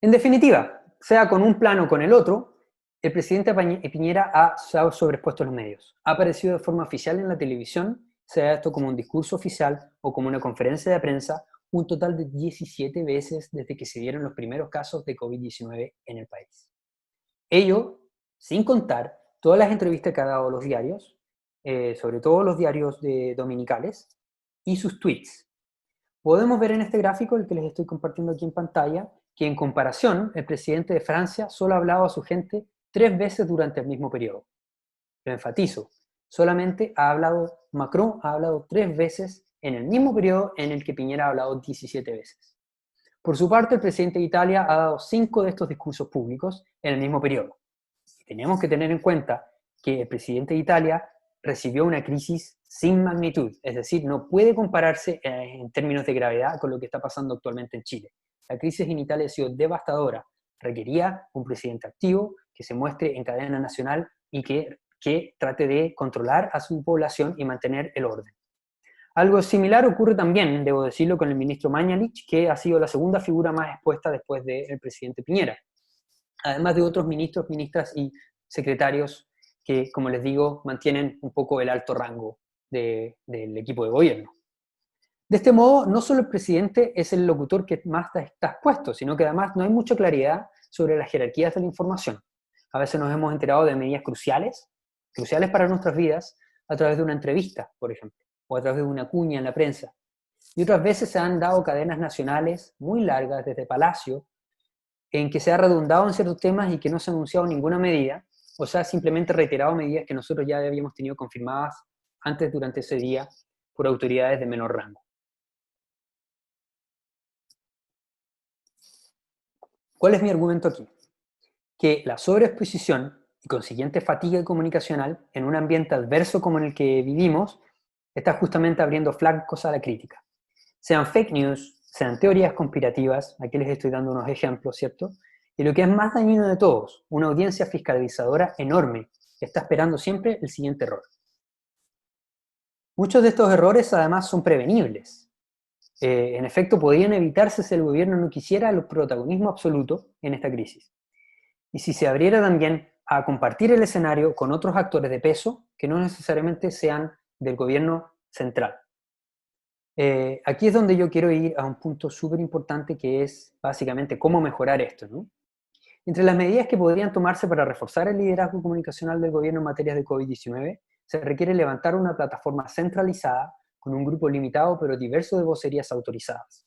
En definitiva, sea con un plano o con el otro, el presidente Piñera ha sobreexpuesto los medios. Ha aparecido de forma oficial en la televisión, sea esto como un discurso oficial o como una conferencia de prensa, un total de 17 veces desde que se dieron los primeros casos de COVID-19 en el país. Ello sin contar todas las entrevistas que ha dado los diarios, sobre todo los diarios dominicales, y sus tweets. Podemos ver en este gráfico, el que les estoy compartiendo aquí en pantalla, que en comparación, el presidente de Francia solo ha hablado a su gente 3 veces durante el mismo periodo. Lo enfatizo, solamente Macron ha hablado 3 veces en el mismo periodo en el que Piñera ha hablado 17 veces. Por su parte, el presidente de Italia ha dado 5 de estos discursos públicos en el mismo periodo. Tenemos que tener en cuenta que el presidente de Italia recibió una crisis sin magnitud, es decir, no puede compararse en términos de gravedad con lo que está pasando actualmente en Chile. La crisis en Italia ha sido devastadora, requería un presidente activo que se muestre en cadena nacional y que trate de controlar a su población y mantener el orden. Algo similar ocurre también, debo decirlo, con el ministro Mañalich, que ha sido la segunda figura más expuesta después del presidente Piñera, además de otros ministros, ministras y secretarios que, como les digo, mantienen un poco el alto rango del equipo de gobierno. De este modo, no solo el presidente es el locutor que más está expuesto, sino que además no hay mucha claridad sobre las jerarquías de la información. A veces nos hemos enterado de medidas cruciales para nuestras vidas, a través de una entrevista, por ejemplo, o a través de una cuña en la prensa. Y otras veces se han dado cadenas nacionales muy largas desde Palacio, en que se ha redundado en ciertos temas y que no se ha anunciado ninguna medida, o sea, simplemente reiterado medidas que nosotros ya habíamos tenido confirmadas antes durante ese día por autoridades de menor rango. ¿Cuál es mi argumento aquí? Que la sobreexposición y consiguiente fatiga comunicacional en un ambiente adverso como en el que vivimos está justamente abriendo flancos a la crítica. Sean fake news, sean teorías conspirativas, aquí les estoy dando unos ejemplos, ¿cierto? Y lo que es más dañino de todos, una audiencia fiscalizadora enorme que está esperando siempre el siguiente error. Muchos de estos errores además son prevenibles. En efecto, podrían evitarse si el gobierno no quisiera el protagonismo absoluto en esta crisis. Y si se abriera también a compartir el escenario con otros actores de peso que no necesariamente sean del gobierno central. Aquí es donde yo quiero ir a un punto súper importante, que es básicamente cómo mejorar esto, ¿no? Entre las medidas que podrían tomarse para reforzar el liderazgo comunicacional del gobierno en materia de COVID-19, se requiere levantar una plataforma centralizada con un grupo limitado pero diverso de vocerías autorizadas.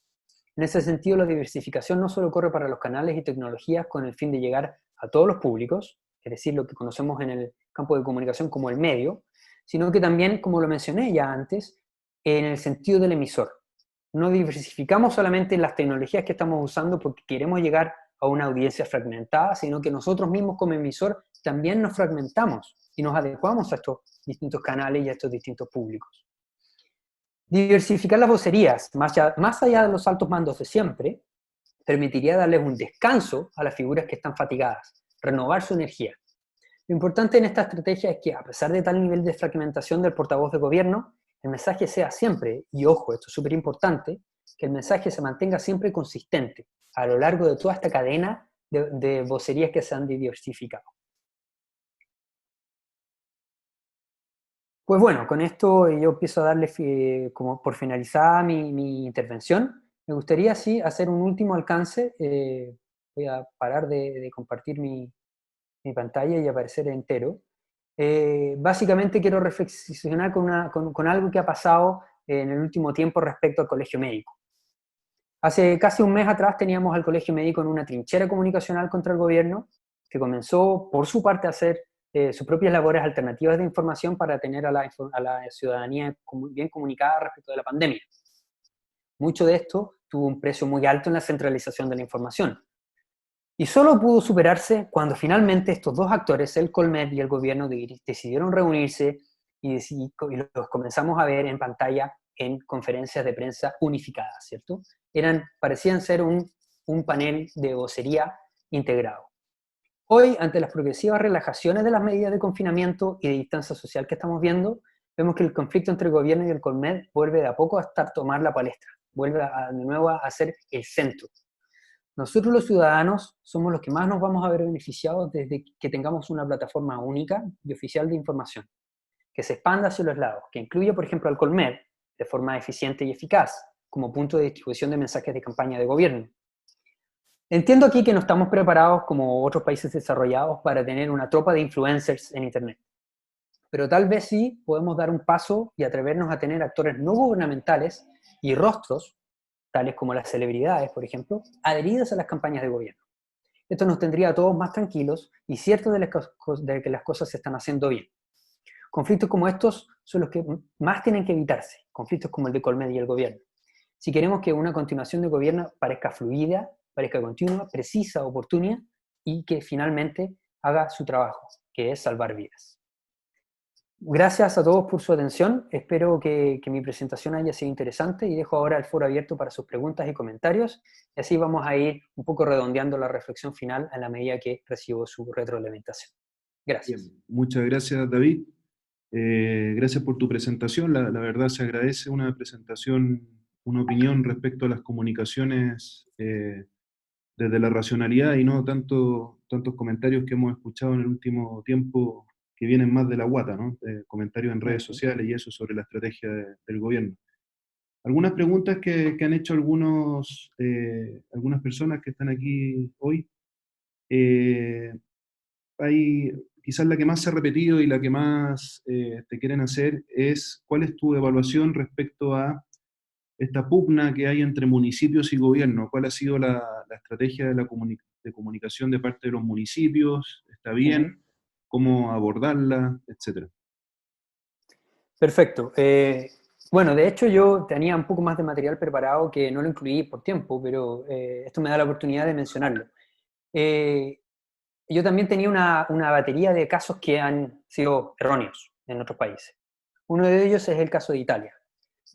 En ese sentido, la diversificación no solo corre para los canales y tecnologías con el fin de llegar a todos los públicos, es decir, lo que conocemos en el campo de comunicación como el medio, sino que también, como lo mencioné ya antes, en el sentido del emisor. No diversificamos solamente las tecnologías que estamos usando porque queremos llegar a una audiencia fragmentada, sino que nosotros mismos como emisor también nos fragmentamos y nos adecuamos a estos distintos canales y a estos distintos públicos. Diversificar las vocerías, más allá de los altos mandos de siempre, permitiría darles un descanso a las figuras que están fatigadas, renovar su energía. Lo importante en esta estrategia es que, a pesar de tal nivel de fragmentación del portavoz de gobierno, el mensaje sea siempre, y ojo, esto es súper importante, que el mensaje se mantenga siempre consistente a lo largo de toda esta cadena de vocerías que se han diversificado. Pues bueno, con esto yo empiezo a darle como por finalizada mi intervención. Me gustaría sí hacer un último alcance. Voy a parar de compartir mi pantalla y aparecer entero. Básicamente quiero reflexionar con algo que ha pasado en el último tiempo respecto al colegio médico. Hace casi un mes atrás teníamos al colegio médico en una trinchera comunicacional contra el gobierno, que comenzó por su parte a hacer sus propias labores alternativas de información para tener a la ciudadanía bien comunicada respecto de la pandemia. Mucho de esto tuvo un precio muy alto en la centralización de la información. Y solo pudo superarse cuando finalmente estos dos actores, el Colmed y el gobierno, decidieron reunirse y los comenzamos a ver en pantalla en conferencias de prensa unificadas, ¿cierto? Parecían ser un panel de vocería integrado. Hoy, ante las progresivas relajaciones de las medidas de confinamiento y de distancia social que estamos viendo, vemos que el conflicto entre el gobierno y el Colmed vuelve de a poco a tomar la palestra, vuelve de nuevo a ser el centro. Nosotros los ciudadanos somos los que más nos vamos a ver beneficiados desde que tengamos una plataforma única y oficial de información, que se expanda hacia los lados, que incluya, por ejemplo, al Colmed de forma eficiente y eficaz, como punto de distribución de mensajes de campaña de gobierno. Entiendo aquí que no estamos preparados, como otros países desarrollados, para tener una tropa de influencers en Internet. Pero tal vez sí podemos dar un paso y atrevernos a tener actores no gubernamentales y rostros, tales como las celebridades, por ejemplo, adheridos a las campañas de gobierno. Esto nos tendría a todos más tranquilos y ciertos de que las cosas se están haciendo bien. Conflictos como estos son los que más tienen que evitarse, conflictos como el de Colmed y el gobierno. Si queremos que una continuación de gobierno parezca fluida, parezca continua, precisa, oportuna y que finalmente haga su trabajo, que es salvar vidas. Gracias a todos por su atención. Espero que mi presentación haya sido interesante y dejo ahora el foro abierto para sus preguntas y comentarios. Y así vamos a ir un poco redondeando la reflexión final a la medida que recibo su retroalimentación. Gracias. Bien, muchas gracias, David. Gracias por tu presentación. La verdad se agradece una presentación, una opinión respecto a las comunicaciones desde la racionalidad y no tantos comentarios que hemos escuchado en el último tiempo que vienen más de la guata, ¿no? Comentarios en redes Ujú. sociales y eso sobre la estrategia del gobierno. Algunas preguntas que han hecho algunas personas que están aquí hoy. eh, Hay, quizás la que más se ha repetido y la que más te quieren hacer es ¿cuál es tu evaluación respecto a esta pugna que hay entre municipios y gobierno? ¿Cuál ha sido la estrategia de comunicación de parte de los municipios? ¿Está bien? Ujú. ¿Cómo abordarla? Etcétera. Perfecto. Bueno, de hecho yo tenía un poco más de material preparado que no lo incluí por tiempo, pero esto me da la oportunidad de mencionarlo. Eh, yo también tenía una batería de casos que han sido erróneos en otros países. Uno de ellos es el caso de Italia.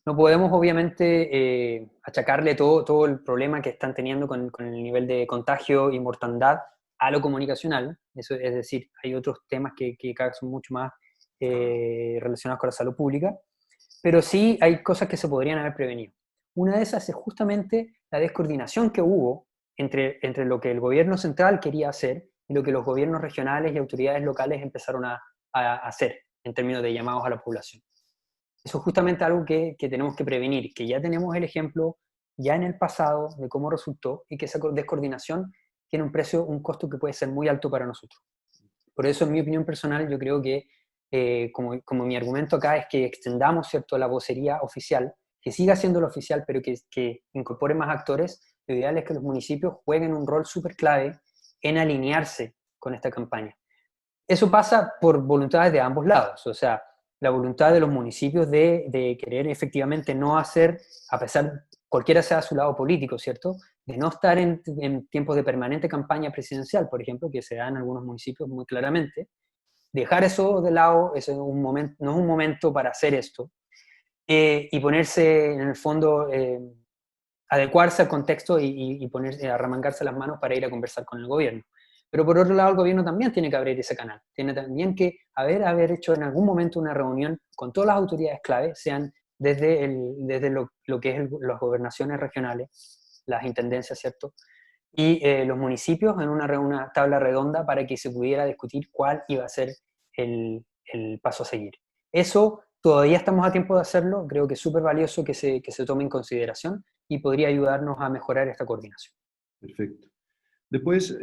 No podemos, obviamente, achacarle todo el problema que están teniendo con el nivel de contagio y mortandad a lo comunicacional. Eso, es decir, hay otros temas que cada vez son mucho más relacionados con la salud pública, pero sí hay cosas que se podrían haber prevenido. Una de esas es justamente la descoordinación que hubo entre lo que el gobierno central quería hacer y lo que los gobiernos regionales y autoridades locales empezaron a hacer en términos de llamados a la población. Eso es justamente algo que tenemos que prevenir, que ya tenemos el ejemplo ya en el pasado de cómo resultó y que esa descoordinación tiene un precio, un costo que puede ser muy alto para nosotros. Por eso, en mi opinión personal, yo creo que, como mi argumento acá es que extendamos, ¿cierto?, la vocería oficial, que siga siendo la oficial, pero que incorpore más actores. Lo ideal es que los municipios jueguen un rol súper clave en alinearse con esta campaña. Eso pasa por voluntades de ambos lados, o sea, la voluntad de los municipios de querer efectivamente no hacer, a pesar, cualquiera sea su lado político, ¿cierto?, de no estar en tiempos de permanente campaña presidencial, por ejemplo, que se da en algunos municipios muy claramente, dejar eso de lado, eso es un momento, no es un momento para hacer esto, y ponerse en el fondo, adecuarse al contexto y ponerse, arremangarse las manos para ir a conversar con el gobierno. Pero por otro lado, el gobierno también tiene que abrir ese canal, tiene también que haber hecho en algún momento una reunión con todas las autoridades clave, sean desde lo que es las gobernaciones regionales, las intendencias, ¿cierto?, y los municipios en una tabla redonda para que se pudiera discutir cuál iba a ser el paso a seguir. Eso todavía estamos a tiempo de hacerlo, creo que es súper valioso que se tome en consideración y podría ayudarnos a mejorar esta coordinación. Perfecto. Después,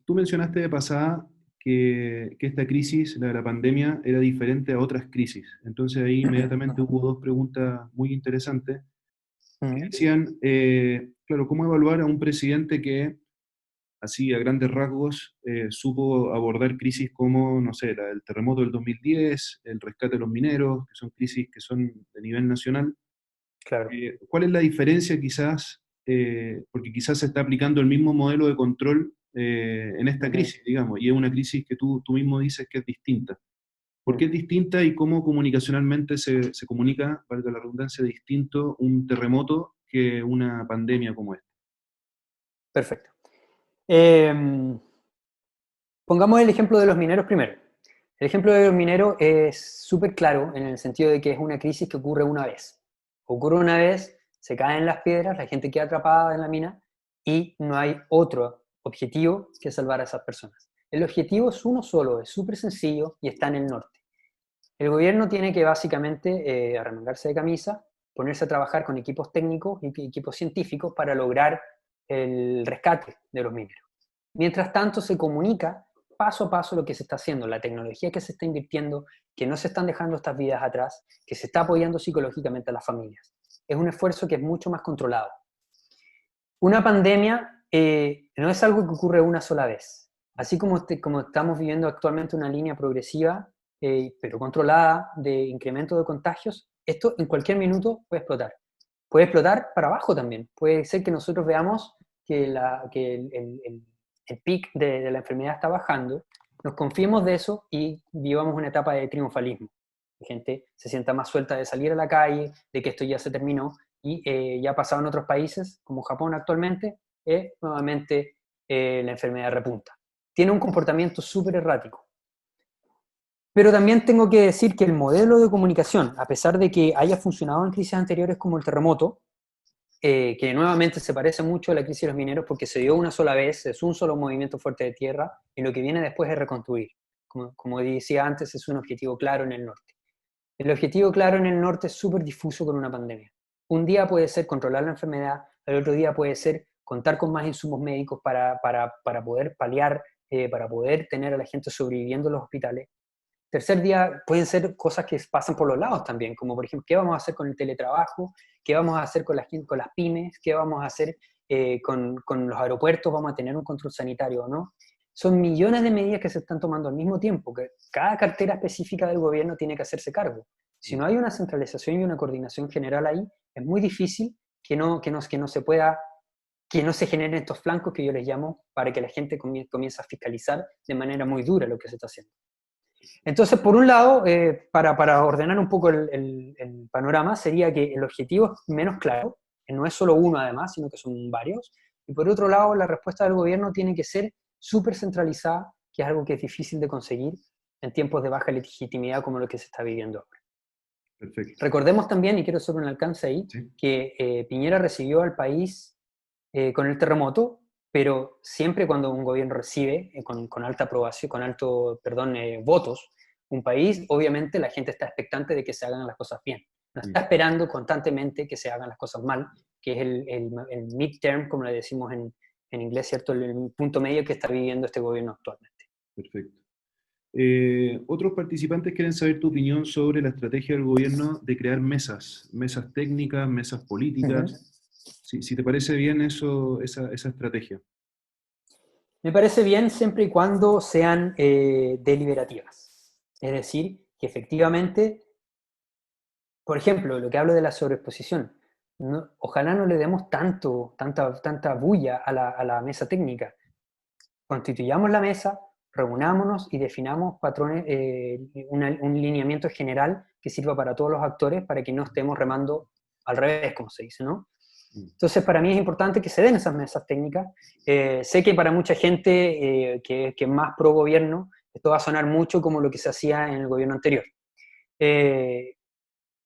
tú mencionaste de pasada que esta crisis, la de la pandemia, era diferente a otras crisis. Entonces ahí inmediatamente hubo dos preguntas muy interesantes que Ujú. decían, claro, ¿cómo evaluar a un presidente que, así a grandes rasgos, supo abordar crisis como, no sé, la del terremoto del 2010, el rescate de los mineros, que son crisis que son de nivel nacional? Claro. ¿Cuál es la diferencia quizás, porque quizás se está aplicando el mismo modelo de control en esta Ujú. crisis, digamos, y es una crisis que tú mismo dices que es distinta? ¿Por qué es Ujú. distinta y cómo comunicacionalmente se comunica, valga la redundancia, distinto un terremoto que una pandemia como esta? Perfecto. Pongamos el ejemplo de los mineros primero. El ejemplo de los mineros es súper claro en el sentido de que es una crisis que ocurre una vez. Ocurre una vez, se caen las piedras, la gente queda atrapada en la mina y no hay otro objetivo que salvar a esas personas. El objetivo es uno solo, es súper sencillo y está en el norte. El gobierno tiene que básicamente arremangarse de camisa, ponerse a trabajar con equipos técnicos y equipos científicos para lograr el rescate de los mineros. Mientras tanto, se comunica paso a paso lo que se está haciendo, la tecnología que se está invirtiendo, que no se están dejando estas vidas atrás, que se está apoyando psicológicamente a las familias. Es un esfuerzo que es mucho más controlado. Una pandemia no es algo que ocurre una sola vez. Así como estamos viviendo actualmente una línea progresiva, pero controlada, de incremento de contagios, esto en cualquier minuto puede explotar. Puede explotar para abajo también. Puede ser que nosotros veamos que el pic de la enfermedad está bajando, nos confiemos de eso y vivamos una etapa de triunfalismo. La gente se sienta más suelta de salir a la calle, de que esto ya se terminó, y ya ha pasado en otros países, como Japón actualmente, nuevamente la enfermedad repunta. Tiene un comportamiento súper errático. Pero también tengo que decir que el modelo de comunicación, a pesar de que haya funcionado en crisis anteriores como el terremoto, que nuevamente se parece mucho a la crisis de los mineros porque se dio una sola vez, es un solo movimiento fuerte de tierra, y lo que viene después es reconstruir. Como decía antes, es un objetivo claro en el norte. El objetivo claro en el norte es súper difuso con una pandemia. Un día puede ser controlar la enfermedad, el otro día puede ser contar con más insumos médicos para poder paliar, para poder tener a la gente sobreviviendo en los hospitales. Tercer día pueden ser cosas que pasan por los lados también, como por ejemplo, ¿qué vamos a hacer con el teletrabajo? ¿Qué vamos a hacer con las pymes? ¿Qué vamos a hacer con los aeropuertos? ¿Vamos a tener un control sanitario o no? Son millones de medidas que se están tomando al mismo tiempo, que cada cartera específica del gobierno tiene que hacerse cargo. Si no hay una centralización y una coordinación general ahí, es muy difícil que no se generen estos flancos que yo les llamo para que la gente comience a fiscalizar de manera muy dura lo que se está haciendo. Entonces, por un lado, para ordenar un poco el panorama, sería que el objetivo es menos claro, que no es solo uno además, sino que son varios. Y por otro lado, la respuesta del gobierno tiene que ser súper centralizada, que es algo que es difícil de conseguir en tiempos de baja legitimidad como lo que se está viviendo ahora. Perfecto. Recordemos también, y quiero hacer un alcance ahí, ¿Sí? que Piñera recibió al país con el terremoto, pero siempre cuando un gobierno recibe con alta aprobación, con alto, perdón, votos, un país, obviamente la gente está expectante de que se hagan las cosas bien. No está esperando constantemente que se hagan las cosas mal, que es el midterm, como le decimos en inglés, ¿cierto? El punto medio que está viviendo este gobierno actualmente. Perfecto. Otros participantes quieren saber tu opinión sobre la estrategia del gobierno de crear mesas técnicas, mesas Uh -huh. políticas. Si te parece bien esa estrategia. Me parece bien siempre y cuando sean deliberativas. Es decir, que efectivamente, por ejemplo, lo que hablo de la sobreexposición, ojalá no le demos tanta bulla a la mesa técnica. Constituyamos la mesa, reunámonos y definamos patrones, un lineamiento general que sirva para todos los actores para que no estemos remando al revés, como se dice, ¿no? Entonces, para mí es importante que se den esas mesas técnicas. Sé que para mucha gente que es más pro gobierno, esto va a sonar mucho como lo que se hacía en el gobierno anterior.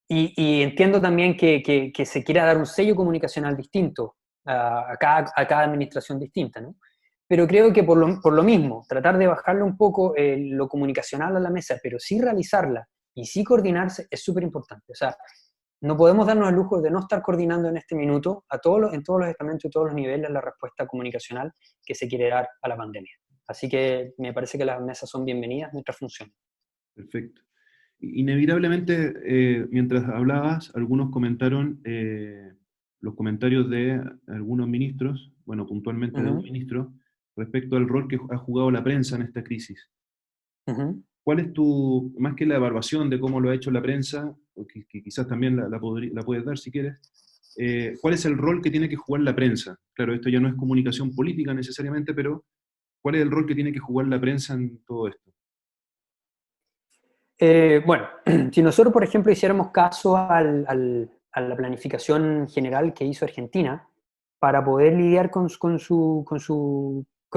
Y entiendo también que se quiera dar un sello comunicacional distinto a cada administración distinta, ¿no? Pero creo que por lo mismo, tratar de bajarle un poco lo comunicacional a la mesa, pero sí realizarla y sí coordinarse es súper importante. O sea, no podemos darnos el lujo de no estar coordinando en este minuto en todos los estamentos y todos los niveles la respuesta comunicacional que se quiere dar a la pandemia. Así que me parece que las mesas son bienvenidas mientras funcionen. Perfecto. Inevitablemente, mientras hablabas, algunos comentaron los comentarios de algunos ministros, bueno, puntualmente de un ministro, respecto al rol que ha jugado la prensa en esta crisis. ¿Cuál es más que la evaluación de cómo lo ha hecho la prensa, o que quizás también la puedes dar si quieres, cuál es el rol que tiene que jugar la prensa? Claro, esto ya no es comunicación política necesariamente, pero ¿cuál es el rol que tiene que jugar la prensa en todo esto? Bueno, si nosotros, por ejemplo, hiciéramos caso a la planificación general que hizo Argentina para poder lidiar con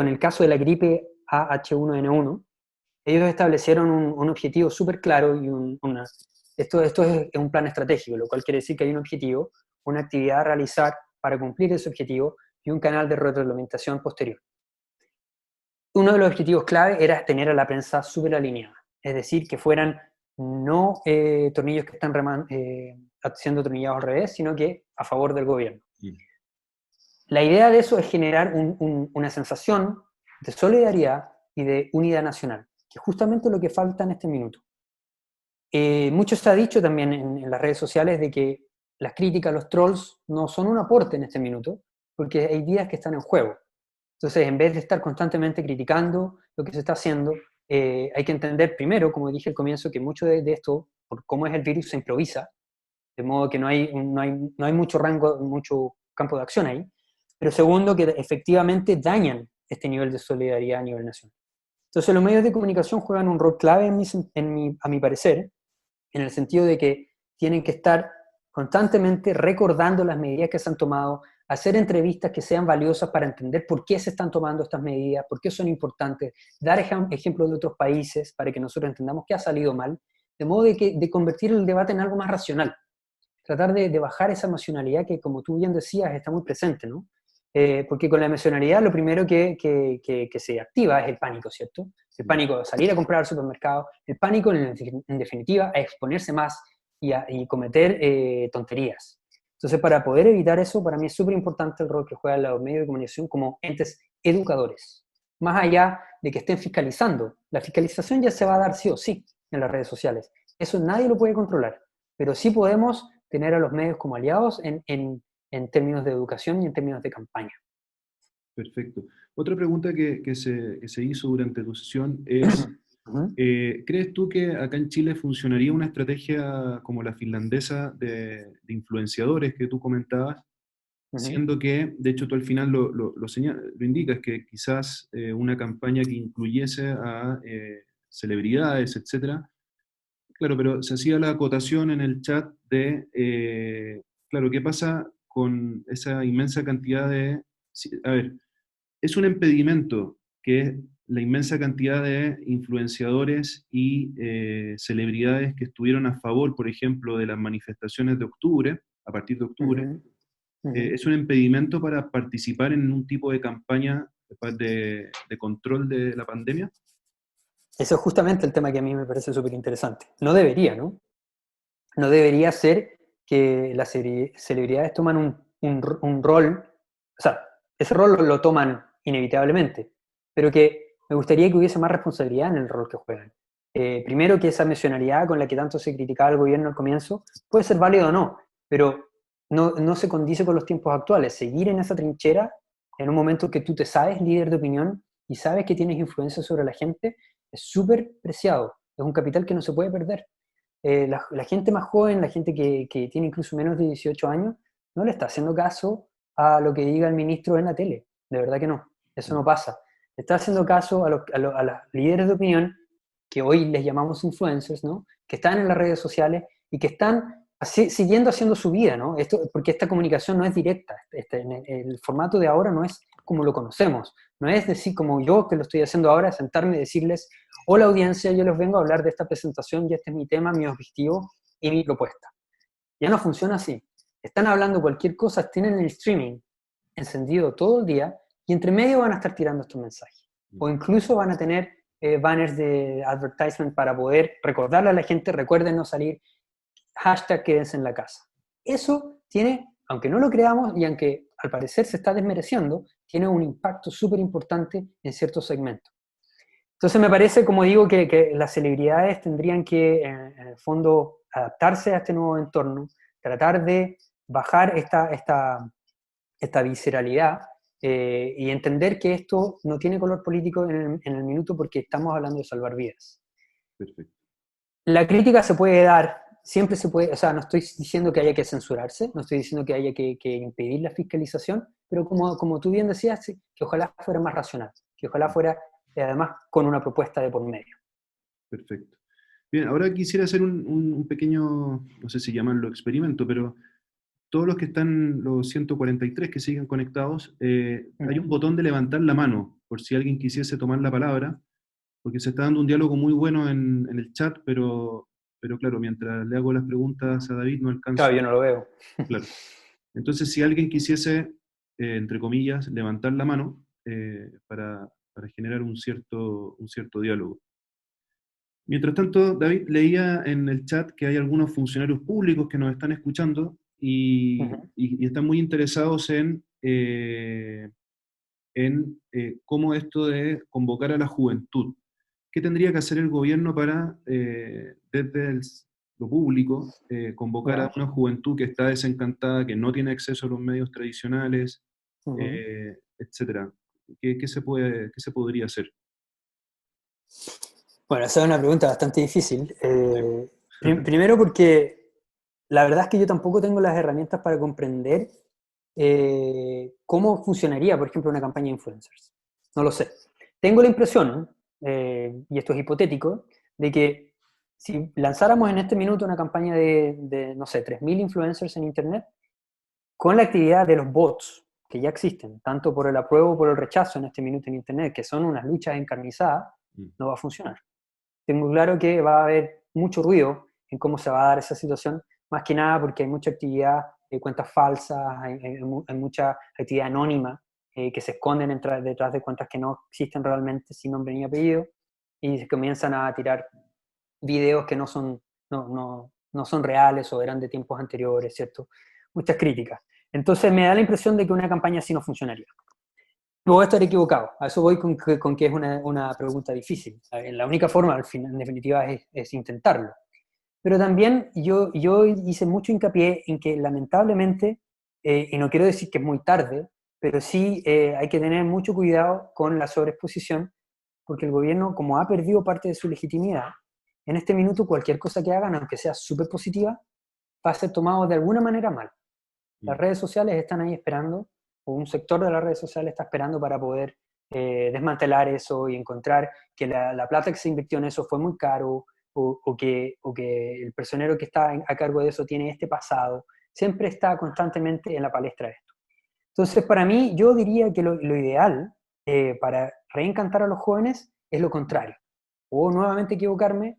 el caso de la gripe AH1N1, ellos establecieron un objetivo súper claro y esto es un plan estratégico, lo cual quiere decir que hay un objetivo, una actividad a realizar para cumplir ese objetivo y un canal de retroalimentación posterior. Uno de los objetivos clave era tener a la prensa súper alineada, es decir, que fueran no tornillos que están siendo atornillados al revés, sino que a favor del gobierno. La idea de eso es generar una sensación de solidaridad y de unidad nacional, que es justamente lo que falta en este minuto. Mucho se ha dicho también en las redes sociales de que las críticas, los trolls, no son un aporte en este minuto, porque hay vidas que están en juego. Entonces, en vez de estar constantemente criticando lo que se está haciendo, hay que entender primero, como dije al comienzo, que mucho de esto, por cómo es el virus, se improvisa, de modo que no hay mucho rango, mucho campo de acción ahí. Pero segundo, que efectivamente dañan este nivel de solidaridad a nivel nacional. Entonces, los medios de comunicación juegan un rol clave a mi parecer, en el sentido de que tienen que estar constantemente recordando las medidas que se han tomado, hacer entrevistas que sean valiosas para entender por qué se están tomando estas medidas, por qué son importantes, dar ejemplos de otros países para que nosotros entendamos qué ha salido mal, de modo de convertir el debate en algo más racional. Tratar de bajar esa emocionalidad que, como tú bien decías, está muy presente, ¿no? Porque con la emocionalidad lo primero que se activa es el pánico, ¿cierto? El pánico a salir a comprar al supermercado, el pánico en definitiva a exponerse más y cometer tonterías. Entonces, para poder evitar eso, para mí es súper importante el rol que juegan los medios de comunicación como entes educadores. Más allá de que estén fiscalizando, la fiscalización ya se va a dar sí o sí en las redes sociales. Eso nadie lo puede controlar, pero sí podemos tener a los medios como aliados en términos de educación y en términos de campaña. Perfecto. Otra pregunta que se hizo durante tu sesión es, Ujú, ¿crees tú que acá en Chile funcionaría una estrategia como la finlandesa de influenciadores que tú comentabas? ujú, Siendo que, de hecho, tú al final lo indicas, que quizás una campaña que incluyese a celebridades, etcétera. Claro, pero se hacía la acotación en el chat de, claro, ¿qué pasa con esa inmensa cantidad de... A ver, es un impedimento que la inmensa cantidad de influenciadores y celebridades que estuvieron a favor, por ejemplo, de las manifestaciones de octubre, a partir de octubre, ujú, ujú. es un impedimento para participar en un tipo de campaña de control de la pandemia? Eso es justamente el tema que a mí me parece súper interesante. No debería, ¿no? No debería ser que las celebridades toman un rol, o sea, ese rol lo toman inevitablemente, pero que me gustaría que hubiese más responsabilidad en el rol que juegan. Primero, que esa misionalidad con la que tanto se criticaba al gobierno al comienzo puede ser válido o no, pero no se condice con los tiempos actuales. Seguir en esa trinchera en un momento que tú te sabes líder de opinión y sabes que tienes influencia sobre la gente es súper preciado, es un capital que no se puede perder. La gente más joven, la gente que tiene incluso menos de 18 años, no le está haciendo caso a lo que diga el ministro en la tele. De verdad que no. Eso no pasa. Le está haciendo caso a los líderes de opinión, que hoy les llamamos influencers, ¿no? Que están en las redes sociales y que están siguiendo haciendo su vida, ¿no? Porque esta comunicación no es directa. El formato de ahora no es como lo conocemos. No es decir, como yo que lo estoy haciendo ahora, sentarme y decirles: hola audiencia, yo les vengo a hablar de esta presentación y este es mi tema, mi objetivo y mi propuesta. Ya no funciona así. Están hablando cualquier cosa, tienen el streaming encendido todo el día y entre medio van a estar tirando estos mensajes. O incluso van a tener banners de advertisement para poder recordarle a la gente: recuerden no salir, hashtag quédense en la casa. Eso tiene, aunque no lo creamos y aunque al parecer se está desmereciendo, tiene un impacto súper importante en ciertos segmentos. Entonces me parece, como digo, que las celebridades tendrían que, en el fondo, adaptarse a este nuevo entorno, tratar de bajar esta visceralidad y entender que esto no tiene color político en el minuto porque estamos hablando de salvar vidas. Perfecto. La crítica se puede dar, siempre se puede, o sea, no estoy diciendo que haya que censurarse, no estoy diciendo que haya que impedir la fiscalización, pero como tú bien decías, sí, que ojalá fuera más racional, que ojalá fuera además con una propuesta de por medio. Perfecto. Bien, ahora quisiera hacer un pequeño, no sé si llamarlo experimento, pero todos los que están, los 143 que siguen conectados, hay un Ujú. botón de levantar la mano, por si alguien quisiese tomar la palabra, porque se está dando un diálogo muy bueno en el chat, pero claro, mientras le hago las preguntas a David no Claro, alcanzo, yo no lo veo. claro. Entonces, si alguien quisiese, entre comillas, levantar la mano para generar un cierto diálogo. Mientras tanto, David, leía en el chat que hay algunos funcionarios públicos que nos están escuchando Ujú. y están muy interesados en cómo esto de convocar a la juventud. ¿Qué tendría que hacer el gobierno para, desde lo público, convocar a Ya. una juventud que está desencantada, que no tiene acceso a los medios tradicionales, Ujú. etcétera? ¿Qué se podría hacer? Bueno, esa es una pregunta bastante difícil. Sí. Primero porque la verdad es que yo tampoco tengo las herramientas para comprender cómo funcionaría, por ejemplo, una campaña de influencers. No lo sé. Tengo la impresión, y esto es hipotético, de que si lanzáramos en este minuto una campaña no sé, 3.000 influencers en Internet, con la actividad de los bots, que ya existen, tanto por el apruebo o por el rechazo en este minuto en Internet, que son unas luchas encarnizadas, no va a funcionar. Tengo claro que va a haber mucho ruido en cómo se va a dar esa situación, más que nada porque hay mucha actividad de cuentas falsas, hay mucha actividad anónima que se esconden detrás de cuentas que no existen realmente sin nombre ni apellido, y se comienzan a tirar videos que no son reales o eran de tiempos anteriores, ¿cierto? Muchas críticas. Entonces me da la impresión de que una campaña así no funcionaría. Puedo estar equivocado, a eso voy con que es una pregunta difícil. La única forma, al final, en definitiva, es intentarlo. Pero también yo hice mucho hincapié en que lamentablemente, y no quiero decir que es muy tarde, pero sí hay que tener mucho cuidado con la sobreexposición, porque el gobierno, como ha perdido parte de su legitimidad, en este minuto cualquier cosa que hagan, aunque sea súper positiva, va a ser tomado de alguna manera mal. Las redes sociales están ahí esperando, o un sector de las redes sociales está esperando para poder desmantelar eso y encontrar que la plata que se invirtió en eso fue muy caro, o que el personero que está a cargo de eso tiene este pasado. Siempre está constantemente en la palestra esto. Entonces, para mí, yo diría que lo ideal para reencantar a los jóvenes es lo contrario. Puedo nuevamente equivocarme,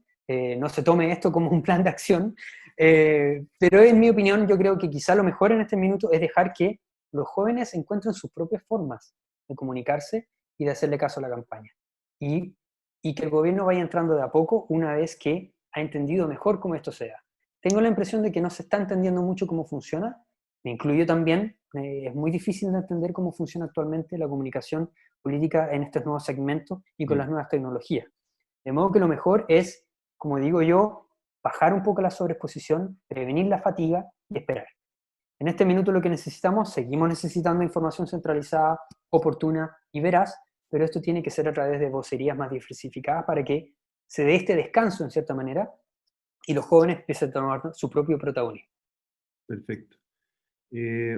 no se tome esto como un plan de acción, pero en mi opinión yo creo que quizá lo mejor en este minuto es dejar que los jóvenes encuentren sus propias formas de comunicarse y de hacerle caso a la campaña. Y, y que el gobierno vaya entrando de a poco una vez que ha entendido mejor cómo esto se da. Tengo la impresión de que no se está entendiendo mucho cómo funciona, me incluyo también, es muy difícil de entender cómo funciona actualmente la comunicación política en estos nuevos segmentos y con las nuevas tecnologías. De modo que lo mejor es, como digo yo, bajar un poco la sobreexposición, prevenir la fatiga y esperar. En este minuto lo que necesitamos, seguimos necesitando información centralizada, oportuna y veraz, pero esto tiene que ser a través de vocerías más diversificadas para que se dé este descanso en cierta manera y los jóvenes empiecen a tomar su propio protagonismo. Perfecto.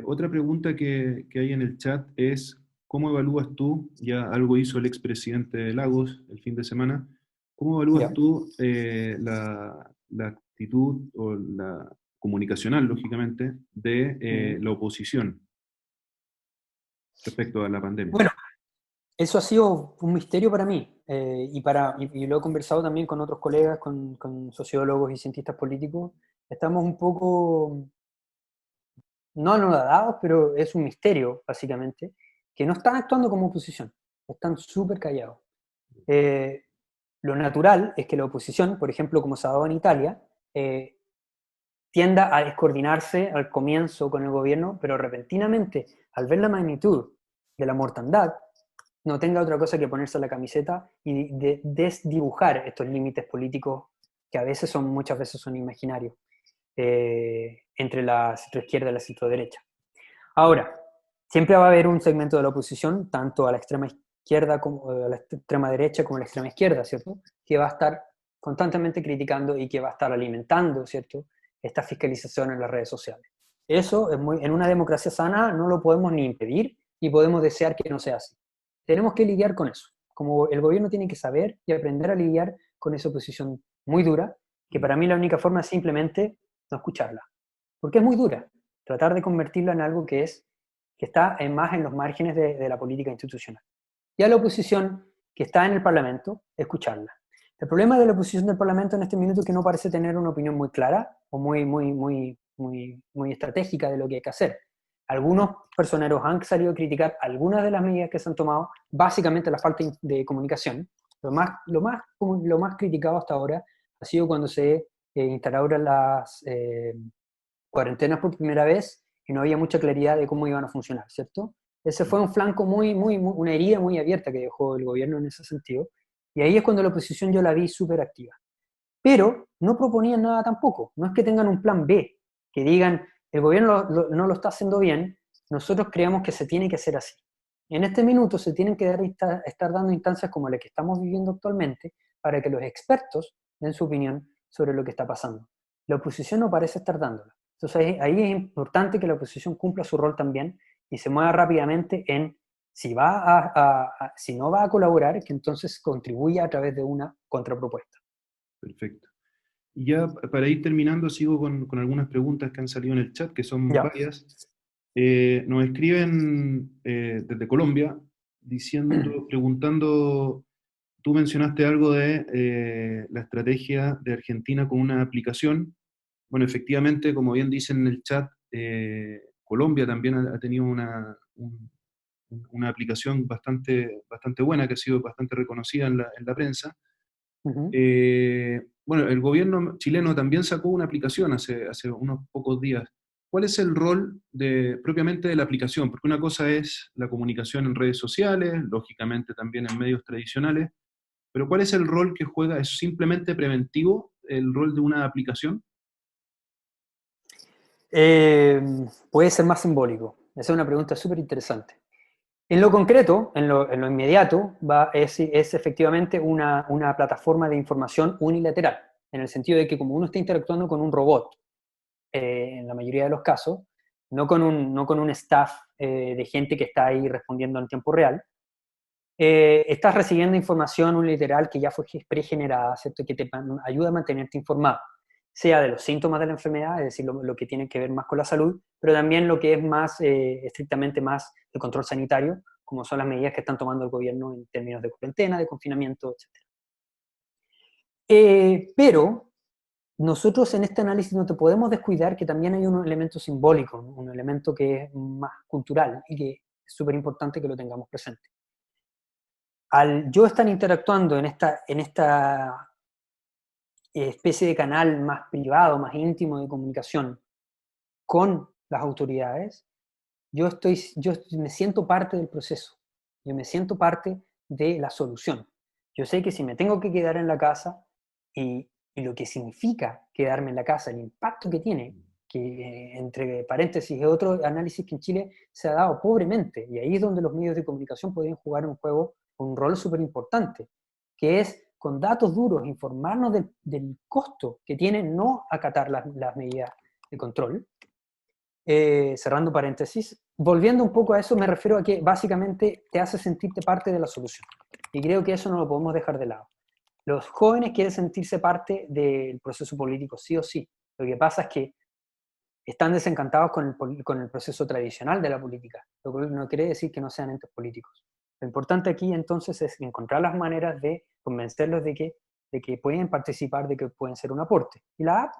Otra pregunta que hay en el chat es, ¿cómo evalúas tú, ya algo hizo el expresidente Lagos el fin de semana, cómo evalúas ¿Ya? tú la actitud o la comunicacional, lógicamente, de la oposición respecto a la pandemia? Bueno, eso ha sido un misterio para mí, y lo he conversado también con otros colegas, con sociólogos y cientistas políticos. Estamos un poco, no anonadados, pero es un misterio, básicamente, que no están actuando como oposición, están súper callados. Eh, lo natural es que la oposición, por ejemplo, como se ha dado en Italia, tienda a descoordinarse al comienzo con el gobierno, pero repentinamente, al ver la magnitud de la mortandad, no tenga otra cosa que ponerse la camiseta y desdibujar estos límites políticos que a veces muchas veces son imaginarios, entre la centroizquierda y la centroderecha. Ahora, siempre va a haber un segmento de la oposición, tanto a la extrema izquierda como a la extrema derecha como a la extrema izquierda, ¿cierto? Que va a estar constantemente criticando y que va a estar alimentando, ¿cierto? Esta fiscalización en las redes sociales. Eso en una democracia sana no lo podemos ni impedir y podemos desear que no sea así. Tenemos que lidiar con eso. Como el gobierno tiene que saber y aprender a lidiar con esa oposición muy dura, que para mí la única forma es simplemente no escucharla. Porque es muy dura. Tratar de convertirla en algo que está más en los márgenes de la política institucional. Y a la oposición que está en el Parlamento, escucharla. El problema de la oposición del Parlamento en este minuto es que no parece tener una opinión muy clara o muy estratégica de lo que hay que hacer. Algunos personeros han salido a criticar algunas de las medidas que se han tomado, básicamente la falta de comunicación. Lo más criticado hasta ahora ha sido cuando se instauraron las cuarentenas por primera vez y no había mucha claridad de cómo iban a funcionar, ¿cierto? Ese fue un flanco una herida muy abierta que dejó el gobierno en ese sentido. Y ahí es cuando la oposición yo la vi súper activa. Pero no proponían nada tampoco. No es que tengan un plan B, que digan, el gobierno no lo está haciendo bien, nosotros creemos que se tiene que hacer así. En este minuto se tienen que estar dando instancias como la que estamos viviendo actualmente para que los expertos den su opinión sobre lo que está pasando. La oposición no parece estar dándola. Entonces ahí es importante que la oposición cumpla su rol también y se mueva rápidamente en si no va a colaborar, que entonces contribuya a través de una contrapropuesta. Perfecto. Y ya para ir terminando, sigo con algunas preguntas que han salido en el chat, que son Ya. varias. Nos escriben desde Colombia preguntando, tú mencionaste algo de la estrategia de Argentina con una aplicación. Bueno, efectivamente, como bien dicen en el chat, Colombia también ha tenido una aplicación bastante buena, que ha sido bastante reconocida en la prensa. Ujú. Bueno, el gobierno chileno también sacó una aplicación hace unos pocos días. ¿Cuál es el rol propiamente de la aplicación? Porque una cosa es la comunicación en redes sociales, lógicamente también en medios tradicionales, pero ¿cuál es el rol que juega? ¿Es simplemente preventivo el rol de una aplicación? Eh, Puede ser más simbólico. Esa es una pregunta súper interesante. En lo concreto, en lo inmediato, es efectivamente una plataforma de información unilateral, en el sentido de que como uno está interactuando con un robot, en la mayoría de los casos, no con un staff de gente que está ahí respondiendo en tiempo real, estás recibiendo información unilateral que ya fue pregenerada, ¿cierto? Que te ayuda a mantenerte informado, sea de los síntomas de la enfermedad, es decir, lo que tiene que ver más con la salud, pero también lo que es más estrictamente más de control sanitario, como son las medidas que están tomando el gobierno en términos de cuarentena, de confinamiento, etc. Pero nosotros en este análisis no te podemos descuidar que también hay un elemento simbólico, ¿no? Un elemento que es más cultural y que es súper importante que lo tengamos presente. Al yo estar interactuando en esta especie de canal más privado, más íntimo de comunicación con las autoridades, yo me siento parte del proceso, yo me siento parte de la solución. Yo sé que si me tengo que quedar en la casa y lo que significa quedarme en la casa, el impacto que tiene, que entre paréntesis es otro análisis que en Chile se ha dado pobremente, y ahí es donde los medios de comunicación podrían jugar un rol súper importante, que es con datos duros informarnos del costo que tiene no acatar las medidas de control. Cerrando paréntesis, volviendo un poco a eso, me refiero a que básicamente te hace sentirte parte de la solución. Y creo que eso no lo podemos dejar de lado. Los jóvenes quieren sentirse parte del proceso político, sí o sí. Lo que pasa es que están desencantados con el proceso tradicional de la política, lo que no quiere decir que no sean entes políticos. Lo importante aquí entonces es encontrar las maneras de convencerlos de que pueden participar, de que pueden ser un aporte. Y la app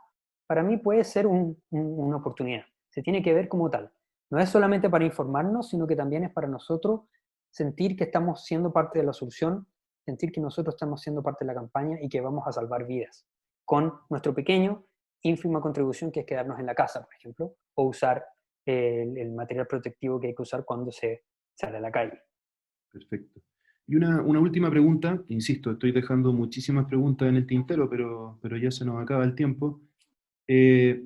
para mí puede ser una oportunidad, se tiene que ver como tal. No es solamente para informarnos, sino que también es para nosotros sentir que estamos siendo parte de la solución, sentir que nosotros estamos siendo parte de la campaña y que vamos a salvar vidas con nuestro pequeño ínfima contribución que es quedarnos en la casa, por ejemplo, o usar el material protectivo que hay que usar cuando se sale a la calle. Perfecto. Y una última pregunta, que insisto, estoy dejando muchísimas preguntas en el tintero, pero ya se nos acaba el tiempo.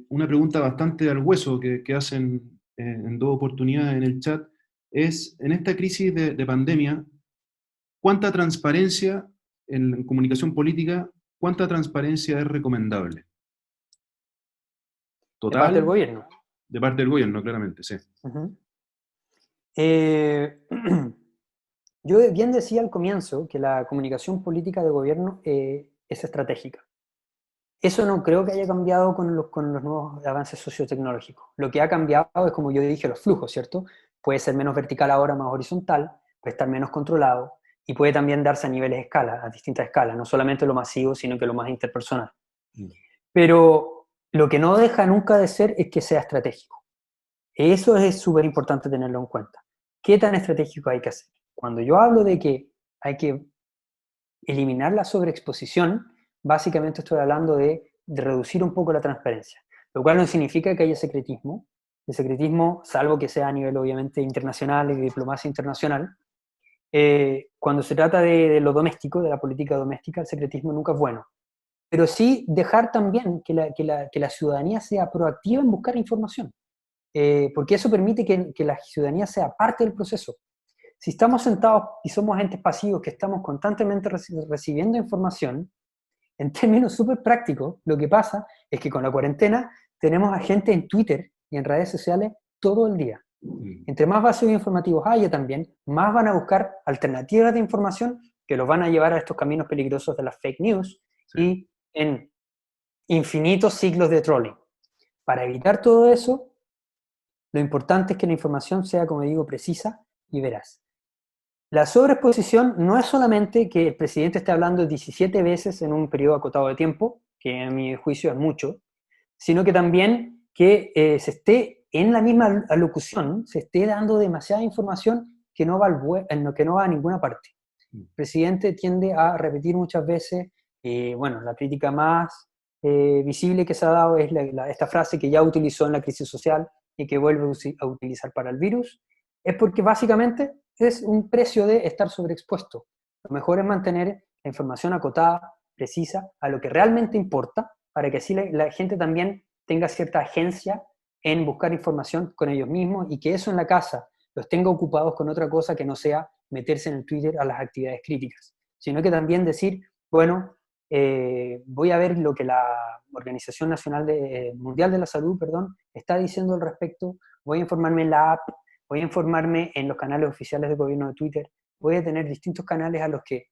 Una pregunta bastante al hueso que hacen en dos oportunidades en el chat es, en esta crisis de pandemia, ¿cuánta transparencia en comunicación política, cuánta transparencia es recomendable? De parte del Total, gobierno. de parte del gobierno, claramente, sí. Uh -huh. eh, yo bien decía al comienzo que la comunicación política de gobierno es estratégica. Eso no creo que haya cambiado con los nuevos avances sociotecnológicos. Lo que ha cambiado es, como yo dije, los flujos, ¿cierto? Puede ser menos vertical ahora, más horizontal, puede estar menos controlado y puede también darse a niveles de escala, a distintas escalas, no solamente lo masivo, sino que lo más interpersonal. Mm. Pero lo que no deja nunca de ser es que sea estratégico. Eso es súper importante tenerlo en cuenta. ¿Qué tan estratégico hay que hacer? Cuando yo hablo de que hay que eliminar la sobreexposición, básicamente estoy hablando de reducir un poco la transparencia, lo cual no significa que haya secretismo. El secretismo, salvo que sea a nivel obviamente internacional y de diplomacia internacional, cuando se trata de lo doméstico, de la política doméstica, el secretismo nunca es bueno. Pero sí dejar también que la ciudadanía sea proactiva en buscar información, porque eso permite que la ciudadanía sea parte del proceso. Si estamos sentados y somos entes pasivos que estamos constantemente recibiendo información, en términos súper prácticos, lo que pasa es que con la cuarentena tenemos a gente en Twitter y en redes sociales todo el día. Mm. Entre más vacíos informativos haya también, más van a buscar alternativas de información que los van a llevar a estos caminos peligrosos de las fake news Sí. y en infinitos ciclos de trolling. Para evitar todo eso, Lo importante es que la información sea, como digo, precisa y veraz. La sobreexposición no es solamente que el presidente esté hablando 17 veces en un periodo acotado de tiempo, que a mi juicio es mucho, sino que también que se esté en la misma alocución, se esté dando demasiada información que no va, que no va a ninguna parte. El presidente tiende a repetir muchas veces, bueno, la crítica más visible que se ha dado es esta frase que ya utilizó en la crisis social y que vuelve a utilizar para el virus, es porque básicamente es un precio de estar sobreexpuesto. Lo mejor es mantener la información acotada, precisa, a lo que realmente importa, para que así la gente también tenga cierta agencia en buscar información con ellos mismos y que eso en la casa los tenga ocupados con otra cosa que no sea meterse en el Twitter a las actividades críticas, sino que también decir, bueno, voy a ver lo que la Organización Mundial de la Salud, está diciendo al respecto, voy a informarme en la app, voy a informarme en los canales oficiales de gobierno de Twitter, voy a tener distintos canales a los que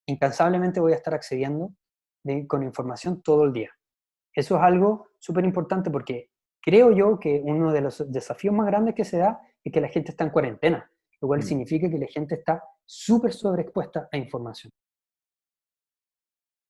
incansablemente voy a estar accediendo con información todo el día. Eso es algo súper importante porque creo yo que uno de los desafíos más grandes que se da es que la gente está en cuarentena, lo cual significa que la gente está súper sobreexpuesta a información.